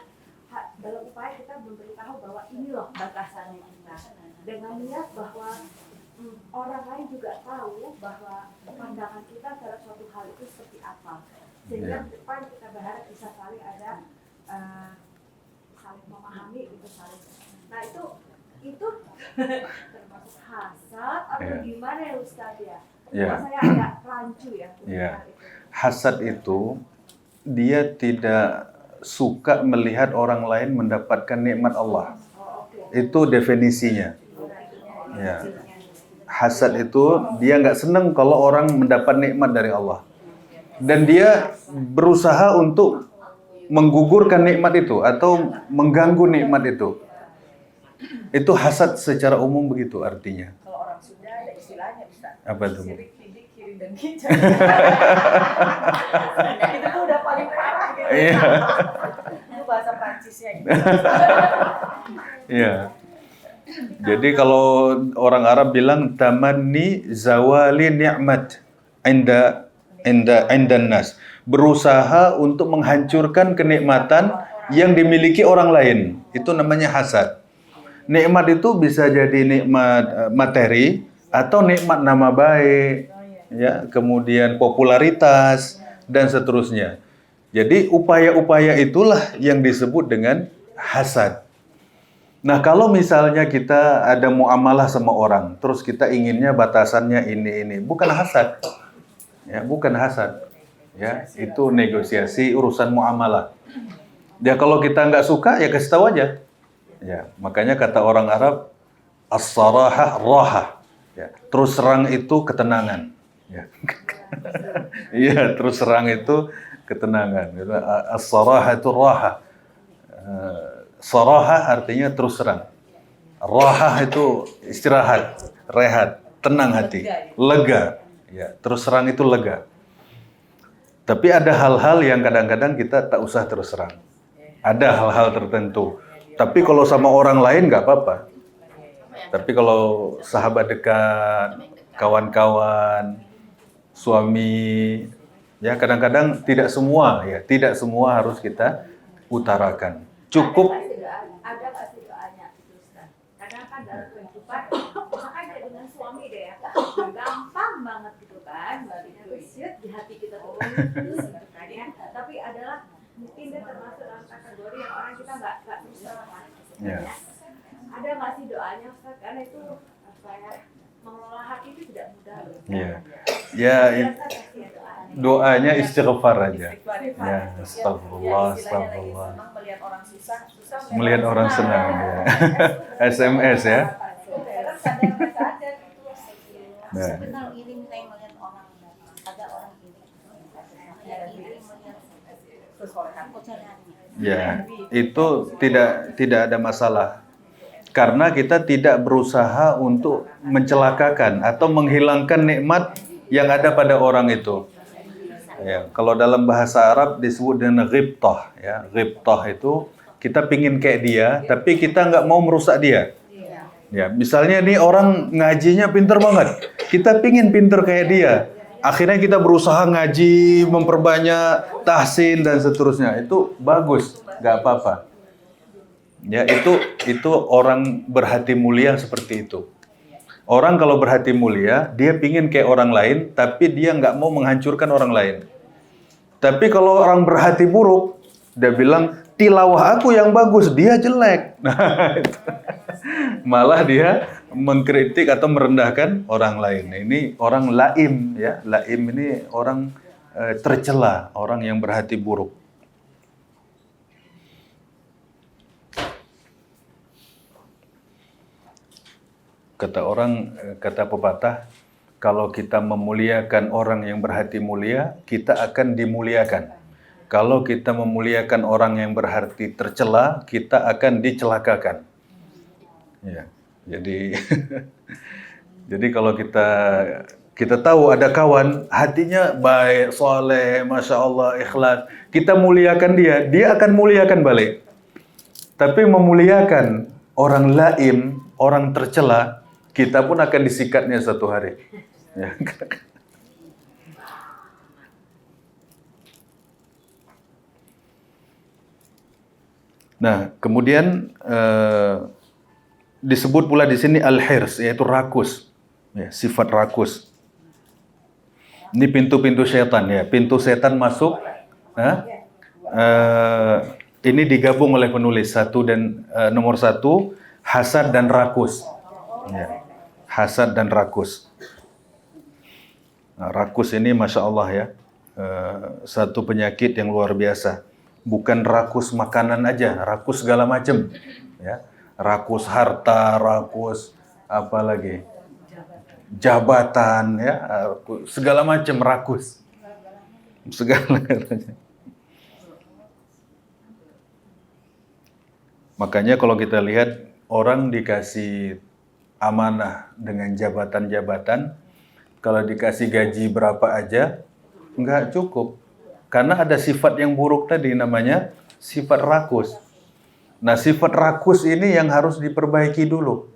dalam upaya kita memberitahu bahwa ini loh batasannya kita. Dengan niat bahwa orang lain juga tahu bahwa pandangan kita terhadap suatu hal itu seperti apa, sehingga ke depan kita berharap bisa saling ada saling memahami itu saling. Nah itu termasuk hasad atau gimana ya Ustaz ya? Saya agak rancu ya. Hasad itu dia tidak suka melihat orang lain mendapatkan nikmat Allah. Itu definisinya. Ya. Hasad itu dia nggak senang kalau orang mendapat nikmat dari Allah. Dan dia berusaha untuk menggugurkan nikmat itu atau mengganggu nikmat itu. Itu hasad secara umum begitu artinya. Kalau orang Sunda ada istilahnya Ustaz. Apa itu? Sirik, sidik, kiri dan kicau. Itu tuh udah paling parah gitu. Iya. Itu bahasa Prancisnya gitu. Iya. Jadi kalau orang Arab bilang tamanni zawali ni'mat inda nas, berusaha untuk menghancurkan kenikmatan yang dimiliki orang lain. Itu namanya hasad. Nikmat itu bisa jadi nikmat materi atau nikmat nama baik, ya, kemudian popularitas dan seterusnya. Jadi upaya-upaya itulah yang disebut dengan hasad. Nah, kalau misalnya kita ada muamalah sama orang, terus kita inginnya batasannya ini, bukan hasad. Ya, bukan hasad. Ya, itu negosiasi urusan muamalah. Ya, kalau kita nggak suka, ya kasih tahu aja. Ya, makanya kata orang Arab, as-sarahah raha. Ya, terus terang itu ketenangan. Ya. Iya, terus terang itu ketenangan. As-sarahah itu raha. Sarahah artinya terus terang. Rahah itu istirahat, rehat, tenang hati, lega. Ya, terus terang itu lega. Tapi ada hal-hal yang kadang-kadang kita tak usah terus terang. Ada hal-hal tertentu. Tapi kalau sama orang lain nggak apa-apa. Tapi kalau sahabat dekat, kawan-kawan, suami, ya kadang-kadang tidak semua harus kita utarakan. Cukup. Ada nggak sih doanya itu Ustaz? Kadang kan dalam kehidupan, misalkan kayak dengan suami deh ya, gampang banget gitu kan, di hati kita tuh terus gitu kan ya. Tapi adalah mungkin dia termasuk dalam kategori yang orang kita nggak terus terang sebenarnya. Ada nggak sih doanya Ustaz? Karena itu apa ya, mengelola hati itu tidak mudah loh. Ya, doanya istighfar aja. Ya, astagfirullah. Melihat orang susah melihat orang senang. Ya. SMS ya. Nah. Kenal iri misalnya melihat orang, ada orang iri melihat kesolehan. Ya, itu tidak ada masalah. Karena kita tidak berusaha untuk mencelakakan atau menghilangkan nikmat yang ada pada orang itu. Ya, kalau dalam bahasa Arab disebut dengan ghibtah. Ya, ghibtah itu kita pingin kayak dia, tapi kita nggak mau merusak dia. Ya, misalnya nih orang ngajinya pinter banget, kita pingin pinter kayak dia. Akhirnya kita berusaha ngaji, memperbanyak tahsin dan seterusnya. Itu bagus, nggak apa-apa. Ya, itu orang berhati mulia seperti itu. Orang kalau berhati mulia, dia pingin kayak orang lain, tapi dia nggak mau menghancurkan orang lain. Tapi kalau orang berhati buruk, dia bilang, tilawah aku yang bagus, dia jelek. Nah, malah dia mengkritik atau merendahkan orang lain. Ini orang laim, ya. Laim ini orang tercela, orang yang berhati buruk. Kata pepatah, kalau kita memuliakan orang yang berhati mulia, kita akan dimuliakan. Kalau kita memuliakan orang yang berhati tercela, kita akan dicelakakan. Ya, jadi jadi kalau kita tahu ada kawan hatinya baik, soleh, masya Allah, ikhlas, kita muliakan dia, dia akan muliakan balik. Tapi memuliakan orang laim, orang tercela, kita pun akan disikatnya satu hari. Ya. Nah, kemudian disebut pula di sini al-hirs, yaitu rakus, ya, sifat rakus. Ini pintu-pintu setan, ya, pintu setan masuk. Ini digabung oleh penulis nomor satu, hasad dan rakus. Ya. Hasad dan rakus. Nah, rakus ini masya Allah ya, satu penyakit yang luar biasa. Bukan rakus makanan aja, rakus segala macam. Ya, rakus harta, rakus apa lagi? Jabatan, ya, segala macam rakus. Segala-galanya. Makanya kalau kita lihat orang dikasih amanah dengan jabatan-jabatan, kalau dikasih gaji berapa aja, nggak cukup. Karena ada sifat yang buruk tadi, namanya sifat rakus. Nah, sifat rakus ini yang harus diperbaiki dulu.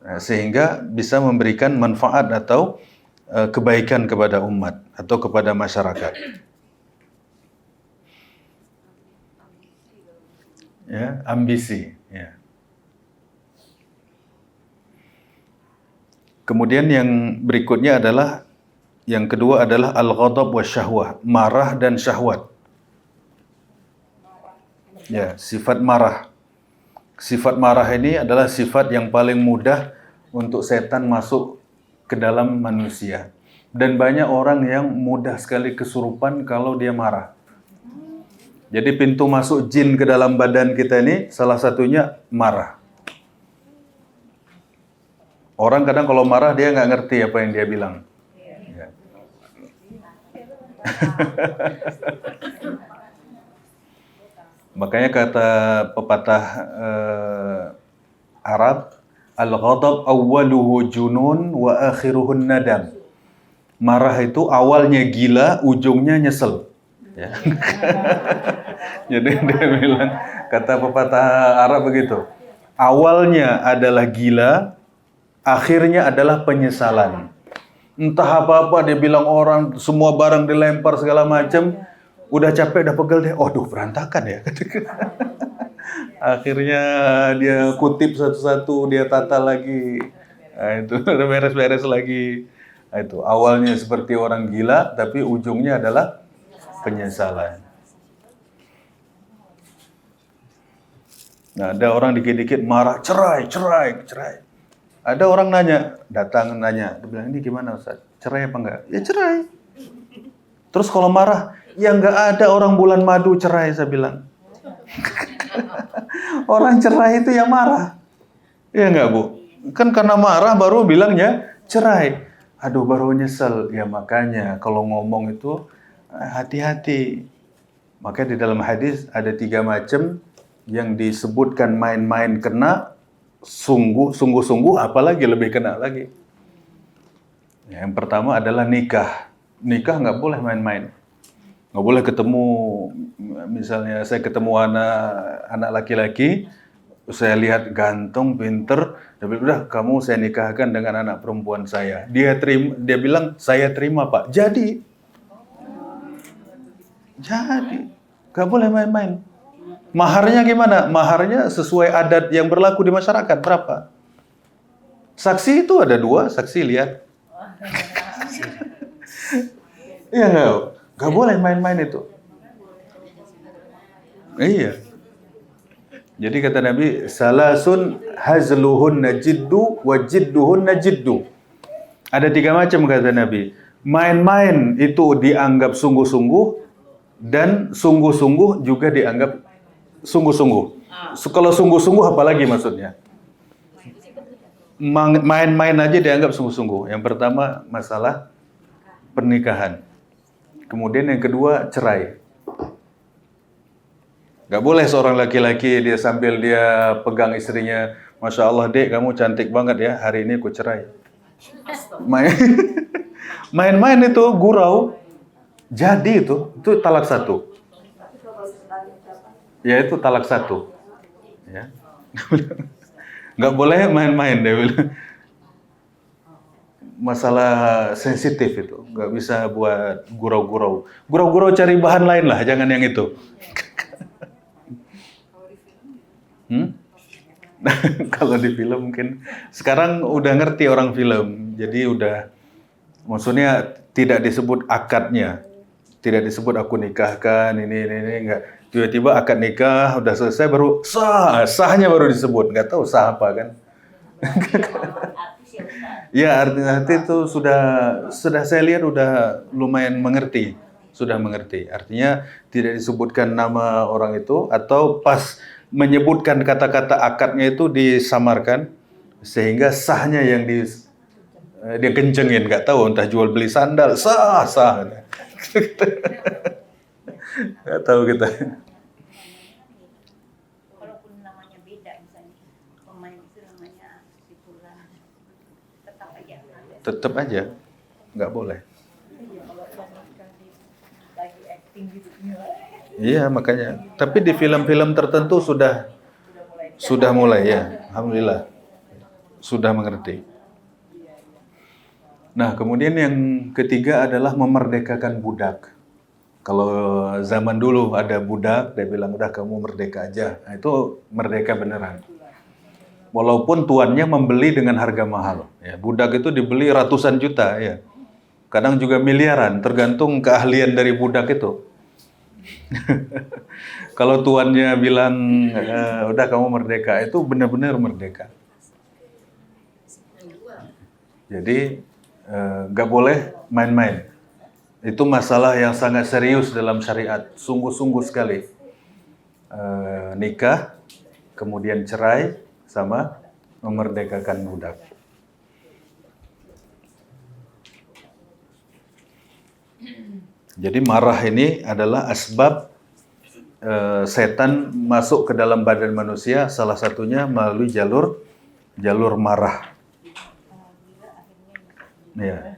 Nah, sehingga bisa memberikan manfaat atau kebaikan kepada umat atau kepada masyarakat. Ya, ambisi. Ya. Kemudian yang berikutnya adalah, yang kedua adalah al-ghadab wa syahwah, marah dan syahwat. Ya, sifat marah. Sifat marah ini adalah sifat yang paling mudah untuk setan masuk ke dalam manusia. Dan banyak orang yang mudah sekali kesurupan kalau dia marah. Jadi pintu masuk jin ke dalam badan kita ini salah satunya marah. Orang kadang kalau marah dia nggak ngerti apa yang dia bilang. Ya. Makanya kata pepatah Arab, al-ghadab awwaluhu junun wa akhiruhun nadam. Marah itu awalnya gila, ujungnya nyesel. Ya. Jadi dia bilang, kata pepatah Arab begitu. Awalnya adalah gila, akhirnya adalah penyesalan. Entah apa-apa dia bilang orang, semua barang dilempar segala macam, udah capek, udah pegel deh. Aduh, berantakan ya. Akhirnya dia kutip satu-satu, dia tata lagi. Nah, itu udah beres-beres lagi. Nah, itu awalnya seperti orang gila, tapi ujungnya adalah penyesalan. Nah, ada orang dikit-dikit marah, cerai. Ada orang datang nanya, dia bilang, ini gimana Ustaz? Cerai apa enggak? Ya cerai. Terus kalau marah, ya enggak ada orang bulan madu cerai, saya bilang. Orang cerai itu yang marah. Ya enggak, Bu? Kan karena marah baru bilangnya cerai. Aduh, baru nyesel. Ya makanya kalau ngomong itu hati-hati. Maka di dalam hadis ada 3 macam yang disebutkan main-main kena, sungguh-sungguh apalagi lebih kena lagi. Yang pertama adalah nikah. Nikah nggak boleh main-main. Nggak boleh ketemu, misalnya saya ketemu anak laki-laki, saya lihat ganteng, pinter, dia bilang, udah kamu saya nikahkan dengan anak perempuan saya. Dia bilang, saya terima Pak. Jadi, nggak boleh main-main. Maharnya gimana? Maharnya sesuai adat yang berlaku di masyarakat. Berapa? Saksi itu ada 2, saksi lihat. Iya nggak boleh main-main itu. Iya. Jadi kata Nabi, salasun hazluhunna jiddu wa jidduhunna jiddu. Ada 3 macam kata Nabi. Main-main itu dianggap sungguh-sungguh dan sungguh-sungguh juga dianggap sungguh-sungguh. Kalau sungguh-sungguh apalagi maksudnya? Main-main aja dianggap sungguh-sungguh. Yang pertama masalah pernikahan. Kemudian yang kedua cerai. Gak boleh seorang laki-laki dia sambil dia pegang istrinya, Masya Allah dek kamu cantik banget ya, hari ini aku cerai. Main-main itu gurau, jadi itu talak 1. Ya itu talak 1. Ya. Gak boleh main-main dia bilang. Masalah sensitif itu, nggak bisa buat gurau-gurau. Gurau-gurau cari bahan lain lah, jangan yang itu. Kalau di film mungkin sekarang udah ngerti orang film, jadi udah, maksudnya tidak disebut akadnya, tidak disebut aku nikahkan ini nggak. Tiba-tiba akad nikah udah selesai baru sahnya baru disebut, nggak tahu sah apa kan. Ya artinya itu sudah saya lihat udah lumayan mengerti, sudah mengerti. Artinya tidak disebutkan nama orang itu atau pas menyebutkan kata-kata akadnya itu disamarkan sehingga sahnya yang dia kencengin, nggak tahu entah jual beli sandal sah. Nggak tahu kita. Walaupun namanya beda misalnya pemain itu namanya si Fulan, Tetap aja nggak boleh. Iya makanya. Tapi di film-film tertentu sudah mulai ya, alhamdulillah sudah mengerti. Nah kemudian yang ketiga adalah memerdekakan budak. Kalau zaman dulu ada budak, dia bilang udah kamu merdeka aja. Nah, itu merdeka beneran. Walaupun tuannya membeli dengan harga mahal. Ya, budak itu dibeli ratusan juta ya. Kadang juga miliaran, tergantung keahlian dari budak itu. Kalau tuannya bilang udah kamu merdeka, itu benar-benar merdeka. Jadi nggak boleh main-main. Itu masalah yang sangat serius dalam syariat, sungguh-sungguh sekali. Nikah, kemudian cerai, sama memerdekakan budak. Jadi marah ini adalah asbab setan masuk ke dalam badan manusia, salah satunya melalui jalur marah. Ya.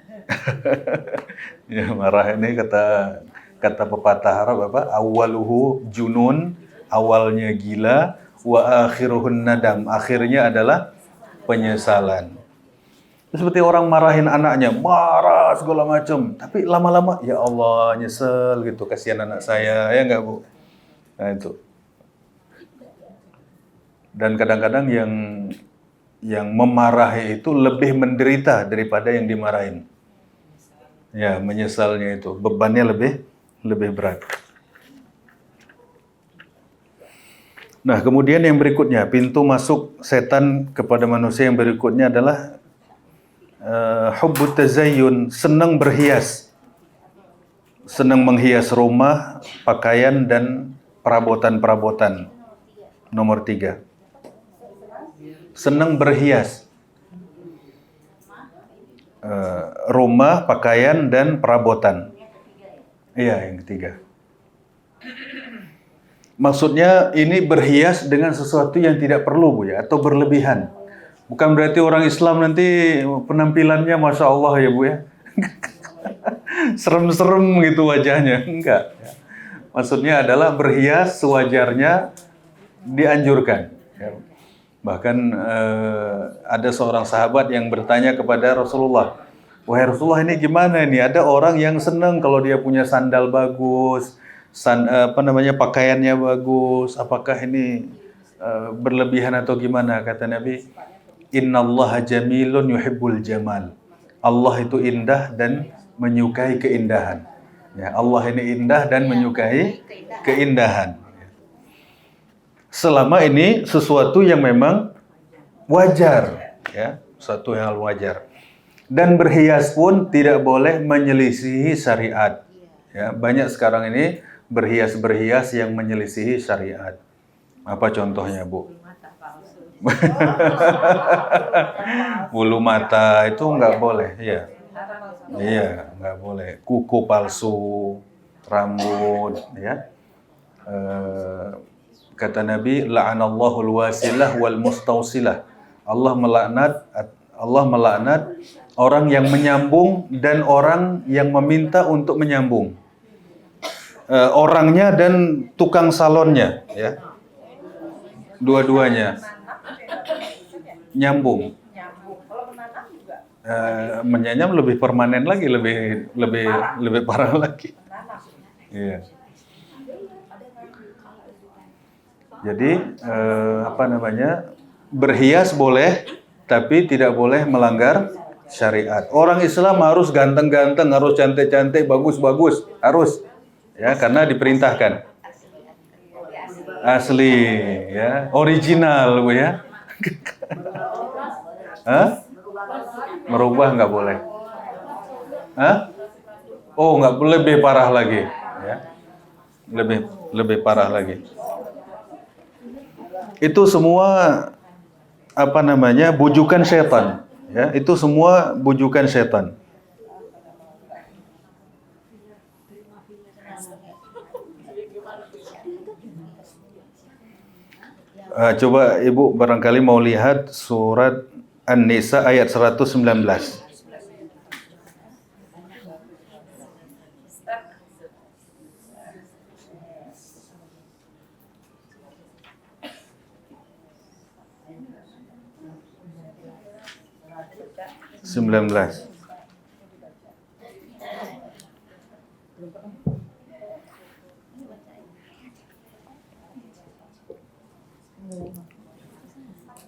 Ya, marah ini kata pepatah Arab apa? Awaluhu junun, awalnya gila, wa akhiruhun nadam, akhirnya adalah penyesalan. Seperti orang marahin anaknya, marah segala macam, tapi lama-lama ya Allah nyesel gitu, kasihan anak saya, ya enggak Bu? Nah itu. Dan kadang-kadang yang memarahi itu lebih menderita daripada yang dimarahin. Ya, menyesalnya itu, bebannya lebih berat. Nah, kemudian yang berikutnya, pintu masuk setan kepada manusia yang berikutnya adalah hubbut tazayyun, senang berhias. Senang menghias rumah, pakaian, dan perabotan-perabotan. Nomor 3. Senang berhias. Rumah, pakaian, dan perabotan. Iya, yang ketiga. maksudnya ini berhias dengan sesuatu yang tidak perlu, Bu ya, atau berlebihan. Bukan berarti orang Islam nanti penampilannya Masya Allah ya, Bu ya. Serem-serem gitu wajahnya. Enggak. Maksudnya adalah berhias sewajarnya dianjurkan. Ya. Bahkan ada seorang sahabat yang bertanya kepada Rasulullah, wahai Rasulullah, ini gimana nih? Ada orang yang senang kalau dia punya sandal bagus, pakaiannya bagus. Apakah ini berlebihan atau gimana? Kata Nabi, Innallaha jamilun yuhibbul jamal. Allah itu indah dan menyukai keindahan. Ya, Allah ini indah dan menyukai keindahan. Selama ini sesuatu yang memang wajar, ya, sesuatu yang wajar. Dan berhias pun tidak boleh menyelisihi syariat. Ya, banyak sekarang ini berhias-berhias yang menyelisihi syariat. Apa contohnya, Bu? Bulu mata itu nggak boleh, ya. Iya, nggak boleh. Kuku palsu, rambut, ya. Kata Nabi, la'anallahul wasilah wal mustausilah. Allah melaknat orang yang menyambung dan orang yang meminta untuk menyambung. Orangnya dan tukang salonnya, ya. Dua-duanya nyambung. Menyanyam lebih permanen lagi, lebih parah lagi. Iya. Jadi berhias boleh, tapi tidak boleh melanggar syariat. Orang Islam harus ganteng-ganteng, harus cantik-cantik, bagus-bagus, harus, ya, karena diperintahkan. Asli, ya, original, Bu ya. Hah? Merubah nggak boleh. Hah? Oh, nggak boleh, lebih parah lagi, ya. Lebih parah lagi. Itu semua bujukan setan, ya. Itu semua bujukan setan. Coba Ibu barangkali mau lihat surat An-Nisa ayat 119.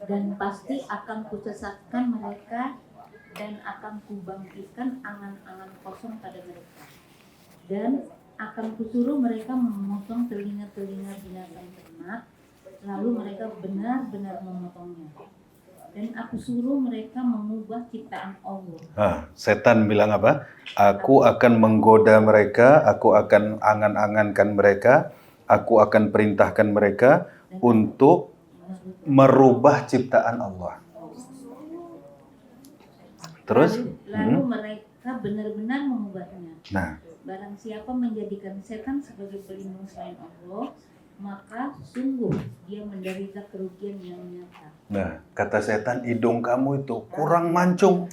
Dan pasti akan kusesatkan mereka dan akan kubangkitkan angan-angan kosong pada mereka, dan akan kusuruh mereka memotong telinga-telinga binatang ternak, lalu mereka benar-benar memotongnya, dan aku suruh mereka mengubah ciptaan Allah. Setan bilang apa? Aku akan menggoda mereka, aku akan angan-angankan mereka, aku akan perintahkan mereka untuk merubah ciptaan Allah. Terus? Lalu mereka benar-benar mengubahnya. Nah, barang siapa menjadikan setan sebagai pelindung selain Allah, maka sungguh dia menderita kerugian yang nyata. Nah, kata setan, hidung kamu itu kurang mancung,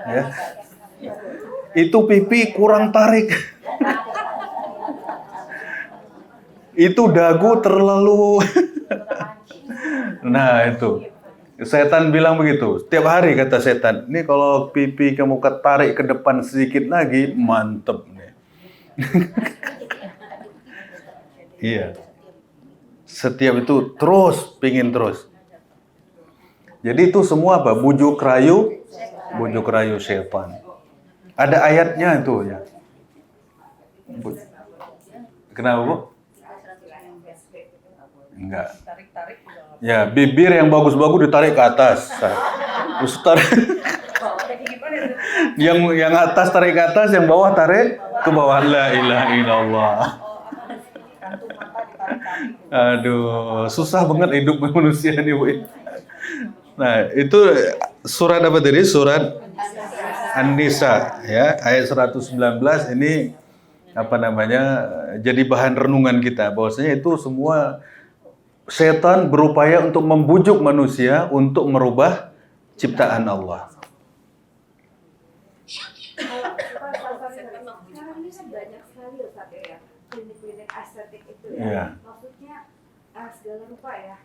ya. Itu pipi kurang tarik. Itu dagu terlalu. Nah, itu. Setan bilang begitu. Setiap hari kata setan, ini kalau pipi kamu ketarik ke depan sedikit lagi, mantep nih. Iya. Setiap itu terus, pingin terus. Jadi itu semua apa? Bujuk rayu setan. Ada ayatnya itu ya. Kenapa, Bu? Enggak. Ya, bibir yang bagus-bagus ditarik ke atas. Terus tarik. yang atas tarik ke atas, yang bawah tarik ke bawah. La ilaha illallah. Aduh, susah banget hidup manusia nih, Bu. Nah, itu surat apa tadi? Surat An-Nisa, ya, ayat 119 ini jadi bahan renungan kita, bahwasanya itu semua setan berupaya untuk membujuk manusia untuk merubah ciptaan Allah. Sekarang ini kan banyak sekali Ustaz ya, klinik-klinik estetik itu ya. Iya. Maksudnya segala rupa ya.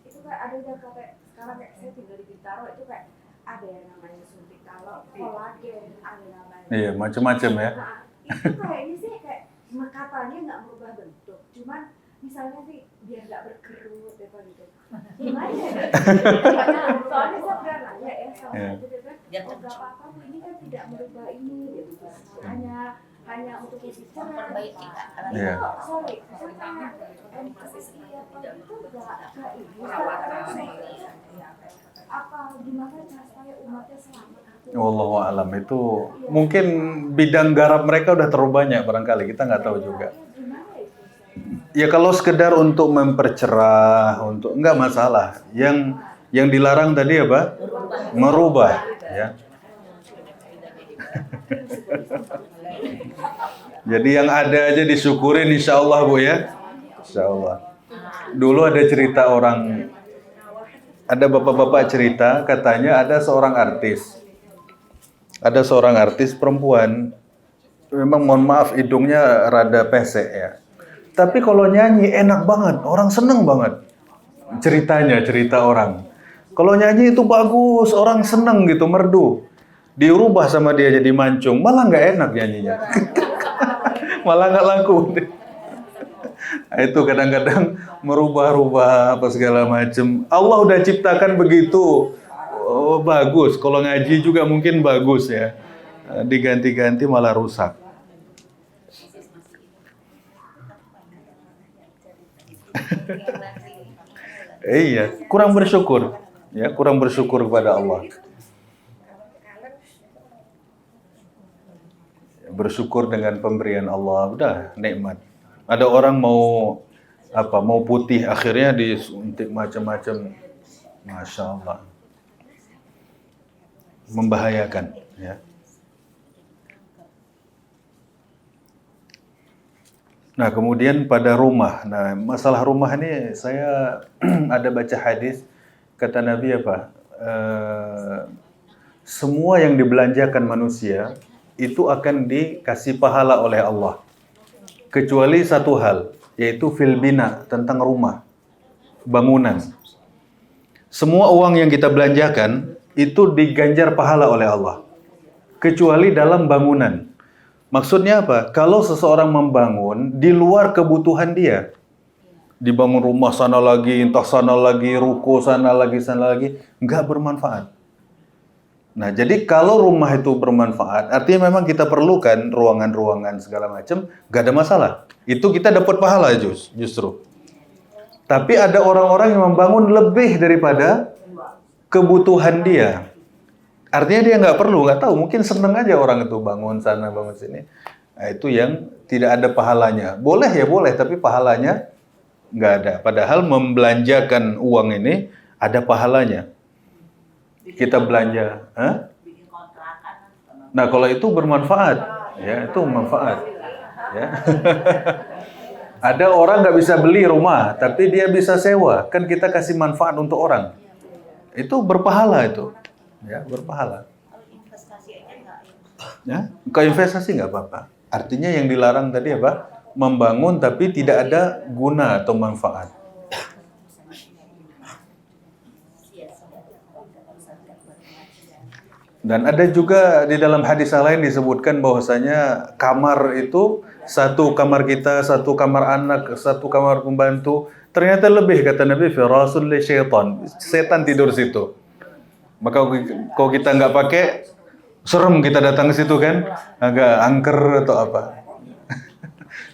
Itu kayak ada yang kayak sekarang kayak saya tinggal di Bintaro itu kayak ada yang namanya suntik kalau kolagen, ada namanya. Iya, macam-macam ya. Nah, itu kayaknya sih kayak katanya nggak merubah bentuk, cuman misalnya sih biar nggak berkerut apa gitu. Gimana ya? Soalnya saya pernah nanya ya sama itu dia kan, oh nggak apa-apa Bu, ini kan tidak merubah ini gitu. Hanya untuk bicara. Memperbaiki Iya. Sorry, saya tanya MKSI apa itu nggak ini. Apa gimana cara supaya umatnya selamat? Wallahu a'lam, itu mungkin bidang garap mereka udah terlalu banyak barangkali, kita nggak tahu juga. Ya kalau sekedar untuk mempercerah, untuk nggak masalah. Yang dilarang tadi apa? Merubah, ya. Jadi yang ada aja disyukurin, insya Allah Bu ya. Insya Allah. Dulu ada cerita ada bapak-bapak cerita, katanya ada seorang artis. Ada seorang artis perempuan, memang mohon maaf hidungnya rada pesek ya. Tapi kalau nyanyi enak banget, orang seneng banget. Cerita orang. Kalau nyanyi itu bagus, orang seneng gitu, merdu. Dirubah sama dia jadi mancung, malah nggak enak nyanyinya. Malah nggak laku. Itu kadang-kadang merubah-rubah apa segala macam. Allah udah ciptakan begitu. Oh, bagus. Kalau ngaji juga mungkin bagus ya. Diganti-ganti malah rusak. Iya, kurang bersyukur. Ya, kurang bersyukur kepada Allah. Bersyukur dengan pemberian Allah, udah nikmat. Ada orang mau putih, akhirnya disuntik macam-macam. Masya Allah. Membahayakan, ya. Nah, kemudian pada rumah. Nah, masalah rumah ini saya ada baca hadis, kata Nabi apa? Semua yang dibelanjakan manusia itu akan dikasih pahala oleh Allah. Kecuali satu hal, yaitu fil bina, tentang rumah, bangunan. Semua uang yang kita belanjakan itu diganjar pahala oleh Allah. Kecuali dalam bangunan. Maksudnya apa? Kalau seseorang membangun di luar kebutuhan dia, dibangun rumah sana lagi, entah sana lagi, ruko sana lagi, nggak bermanfaat. Nah, jadi kalau rumah itu bermanfaat, artinya memang kita perlukan ruangan-ruangan segala macam, nggak ada masalah. Itu kita dapat pahala justru. Tapi ada orang-orang yang membangun lebih daripada kebutuhan dia. Artinya dia nggak perlu, nggak tahu, mungkin seneng aja orang itu bangun sana, bangun sini. Nah, itu yang tidak ada pahalanya. Boleh ya boleh, tapi pahalanya nggak ada. Padahal membelanjakan uang ini ada pahalanya. Kita belanja. Nah, kalau itu bermanfaat, ya itu manfaat. Ya. Ada orang nggak bisa beli rumah, tapi dia bisa sewa. Kan kita kasih manfaat untuk orang. Itu berpahala itu. Ya, berpahala. Ya, kalau investasi nggak apa-apa. Artinya yang dilarang tadi apa? Membangun tapi tidak ada guna atau manfaat. Dan ada juga di dalam hadis lain disebutkan bahwasanya kamar itu satu kamar kita, satu kamar anak, satu kamar pembantu. Ternyata lebih, kata Nabi, firasul li syaitan. Setan tidur situ. Maka kalau kita nggak pakai, serem kita datang ke situ kan, agak angker atau apa.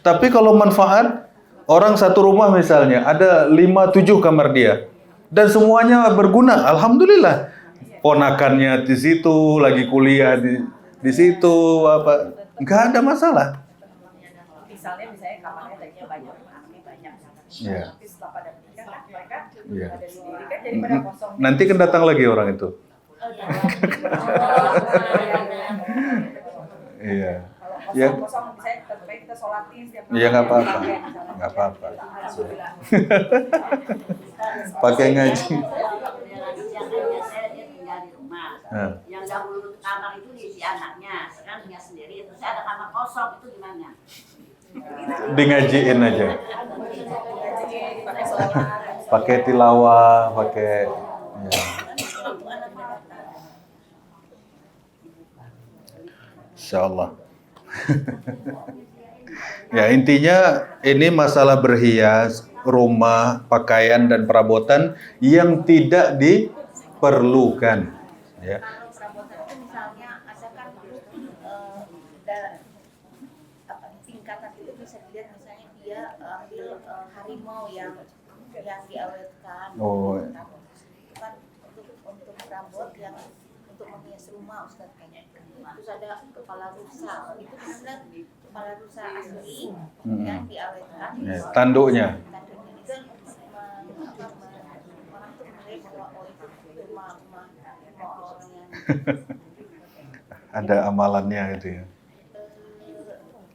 Tapi kalau manfaat, orang satu rumah misalnya, ada 5-7 kamar dia. Dan semuanya berguna, alhamdulillah. Ponakannya di situ, lagi kuliah di situ, apa, nggak ada masalah. Misalnya kamarnya tadinya banyak, Iya. tapi setelah pada menikah kan mereka Iya. ada sendiri kan, jadi pada kosong. Nanti kan datang lagi orang itu. Iya. Ya. kosong misalnya kita baik kita sholatin setiap Iya nggak apa-apa, nggak apa-apa. Pakai ngaji. Saya dia tinggal di rumah. Yang dahulu kamar itu diisi anaknya, sekarang tinggal sendiri. Terus ada kamar kosong, itu gimana? Di ngajiin aja. Pakai tilawah, pakai ya. Insyaallah. Ya, intinya ini masalah berhias, rumah, pakaian dan perabotan yang tidak diperlukan. Ya. Kalau perabotan itu misalnya asalkan tingkatan itu bisa dilihat misalnya dia ambil harimau yang diawetkan. Oh. Itu kan untuk perabot yang untuk menghias rumah Ustaz kayaknya. Terus ada kepala rusa, itu benar-benar kepala rusa asli yang diawetkan. Ya, tanduknya. Itu orang tuh melihat bahwa itu rumah orang yang Ada amalannya gitu ya.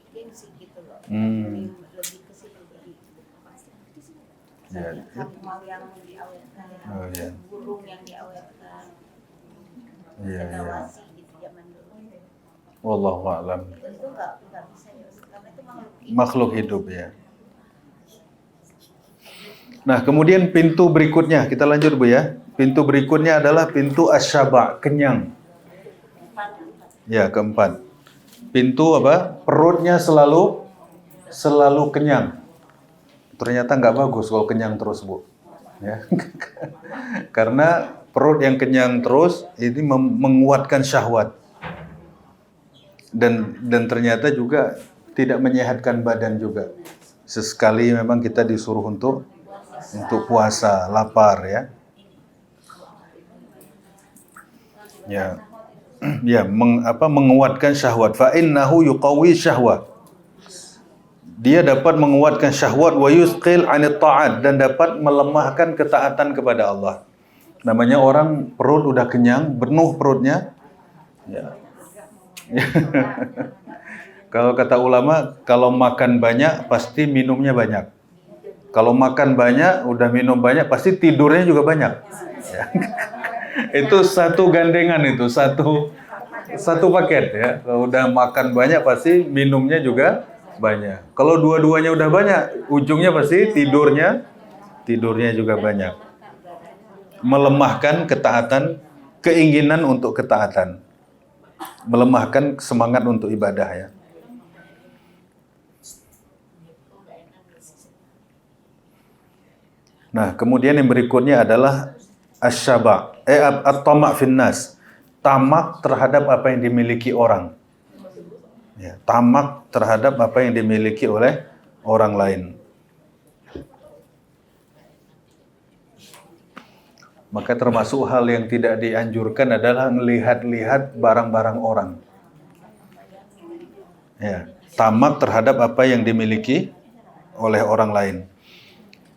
gengsi gitu loh. Hmm. Lebih ke situ lebih Ya. harimau yang diawetkan, Oh, ya. burung yang diawetkan, Iya, iya. cendrawasih gitu zaman dulu. Wallahu a'lam. Itu nggak bisa ya, karena itu Makhluk hidup ya. Nah, kemudian pintu berikutnya, kita lanjut Bu ya. Pintu berikutnya adalah pintu asyaba, kenyang. Ya, keempat. Pintu apa? Perutnya selalu kenyang. Ternyata nggak bagus kalau kenyang terus, Bu. Ya. Karena perut yang kenyang terus ini menguatkan syahwat. Dan ternyata juga tidak menyehatkan badan juga. Sesekali memang kita disuruh untuk puasa, lapar ya. Ya. Ya, menguatkan syahwat. Fa innahu yuqawwi syahwat. Dia dapat menguatkan syahwat wa yusqil 'anit ta'at dan dapat melemahkan ketaatan kepada Allah. Namanya orang perut udah kenyang, penuh perutnya. Ya. Kalau kata ulama, kalau makan banyak pasti minumnya banyak. Kalau makan banyak, udah minum banyak, pasti tidurnya juga banyak. Ya. Itu satu gandengan itu, satu paket ya. Kalau udah makan banyak pasti minumnya juga banyak. Kalau dua-duanya udah banyak, ujungnya pasti tidurnya juga banyak. Melemahkan ketaatan, keinginan untuk ketaatan. Melemahkan semangat untuk ibadah ya. Nah, kemudian yang berikutnya adalah asyaba, at-tama' finnas. Tamak terhadap apa yang dimiliki orang. Ya, tamak terhadap apa yang dimiliki oleh orang lain. Maka termasuk hal yang tidak dianjurkan adalah melihat-lihat barang-barang orang. Ya, tamak terhadap apa yang dimiliki oleh orang lain.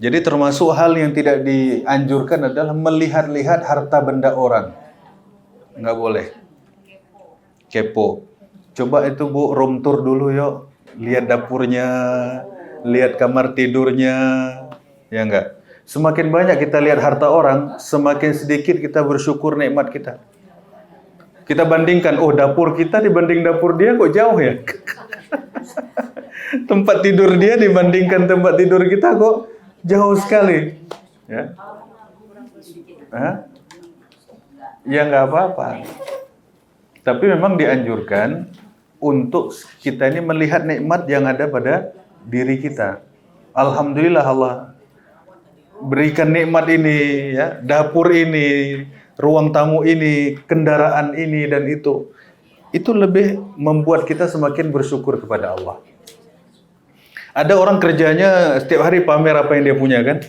Jadi termasuk hal yang tidak dianjurkan adalah melihat-lihat harta benda orang. Nggak boleh. Kepo. Coba itu Bu, room tour dulu yuk. Lihat dapurnya, lihat kamar tidurnya. Ya enggak? Semakin banyak kita lihat harta orang, semakin sedikit kita bersyukur nikmat kita. Kita bandingkan, oh dapur kita dibanding dapur dia kok jauh ya? Tempat tidur dia dibandingkan tempat tidur kita kok jauh sekali. Ya, ya nggak apa-apa. Tapi memang dianjurkan untuk kita ini melihat nikmat yang ada pada diri kita. Alhamdulillah Allah berikan nikmat ini, ya, dapur ini, ruang tamu ini, kendaraan ini dan itu. Itu lebih membuat kita semakin bersyukur kepada Allah. Ada orang kerjanya setiap hari pamer apa yang dia punya kan?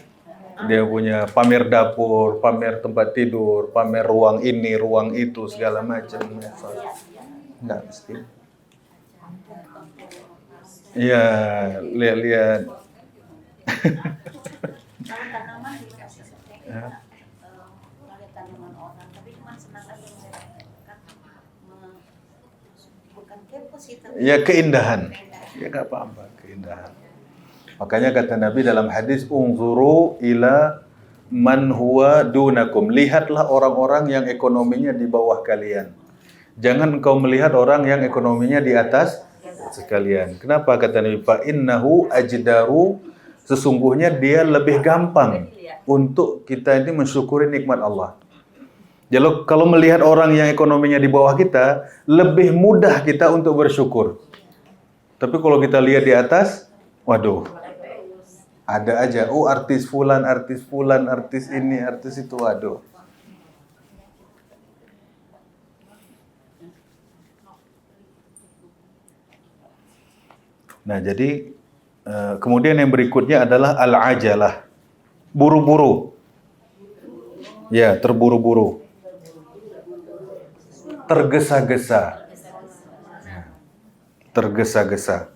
Dia punya pamer dapur, pamer tempat tidur, pamer ruang ini, ruang itu, segala macam. Enggak mesti. Iya, lihat-lihat. Kalau tanaman juga saya melihat tanaman orang, tapi cuma senang aja mereka bukan kepos itu. Ya keindahan. Ya nggak apa-apa, keindahan. Makanya kata Nabi dalam hadis, unzuru ila man huwa dunakum. Lihatlah orang-orang yang ekonominya di bawah kalian. Jangan engkau melihat orang yang ekonominya di atas sekalian. Kenapa kata Nabi? Fa innahu ajdaru, sesungguhnya dia lebih gampang untuk kita ini mensyukuri nikmat Allah. Jadi kalau melihat orang yang ekonominya di bawah kita, lebih mudah kita untuk bersyukur. Tapi kalau kita lihat di atas, waduh, ada aja. Oh, artis fulan, artis ini, artis itu, waduh. Nah, jadi kemudian yang berikutnya adalah al-ajalah. Buru-buru. Ya, terburu-buru. Tergesa-gesa. Tergesa-gesa.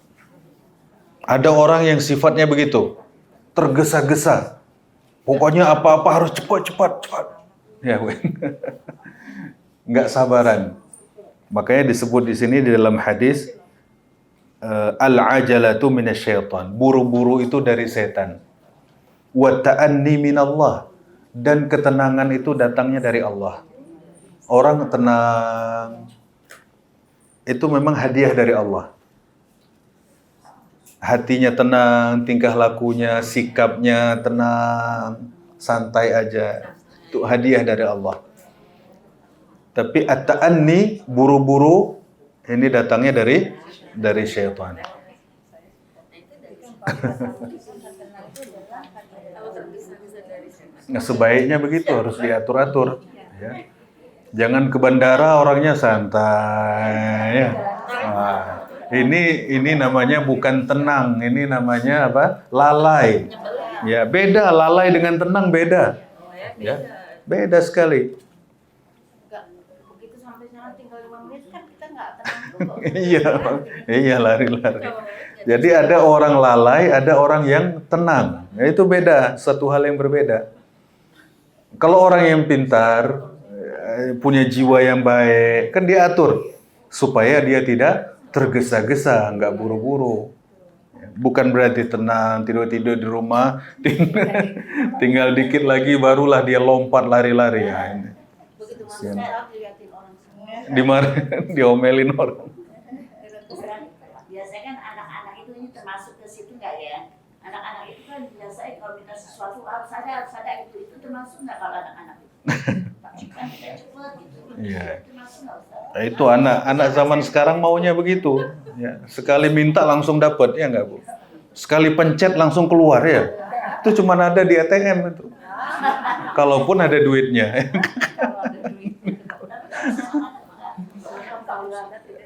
Ada orang yang sifatnya begitu. Tergesa-gesa. Pokoknya apa-apa harus cepat. Ya, nggak sabaran. Makanya disebut di sini di dalam hadis, al-ajalatu minasyaitan. Buru-buru itu dari setan. Wa ta'anni minallah. Dan ketenangan itu datangnya dari Allah. Orang tenang itu memang hadiah dari Allah. Hatinya tenang, tingkah lakunya, sikapnya tenang, santai aja. Itu hadiah dari Allah. Tapi at-ta'anni, buru-buru, ini datangnya dari syaitan. Nah, sebaiknya begitu, harus diatur-atur. Ya. Jangan ke bandara orangnya santai. Ya. Nah, ini namanya bukan tenang, ini namanya apa? Lalai. Ya, beda lalai dengan tenang beda. Ya, beda sekali. Begitu sampai sana tinggal 5 menit kan kita nggak tenang dulu. Iya lari-lari. Jadi ada orang lalai, ada orang yang tenang. Ya, itu beda, satu hal yang berbeda. Kalau orang yang pintar, punya jiwa yang baik, kan dia atur supaya dia tidak tergesa-gesa, nggak buru-buru. Bukan berarti tenang, tidur-tidur di rumah, tinggal dikit lagi barulah dia lompat lari-lari. Ya, ini. Begitu masuk saya dilihatin orang semua. Dimarahin, diomelin orang. Biasanya kan anak-anak itu ini termasuk ke situ nggak ya? Anak-anak itu kan biasanya kalau minta sesuatu harus ada itu termasuk nggak kalau anak-anak itu? Kan kita cepet gitu. Iya. Termasuk nggak Ustaz? Nah, itu anak zaman sekarang maunya begitu. Ya, sekali minta langsung dapat, ya nggak Bu? Sekali pencet langsung keluar ya. Itu cuma ada di ATM itu. Kalaupun ada duitnya.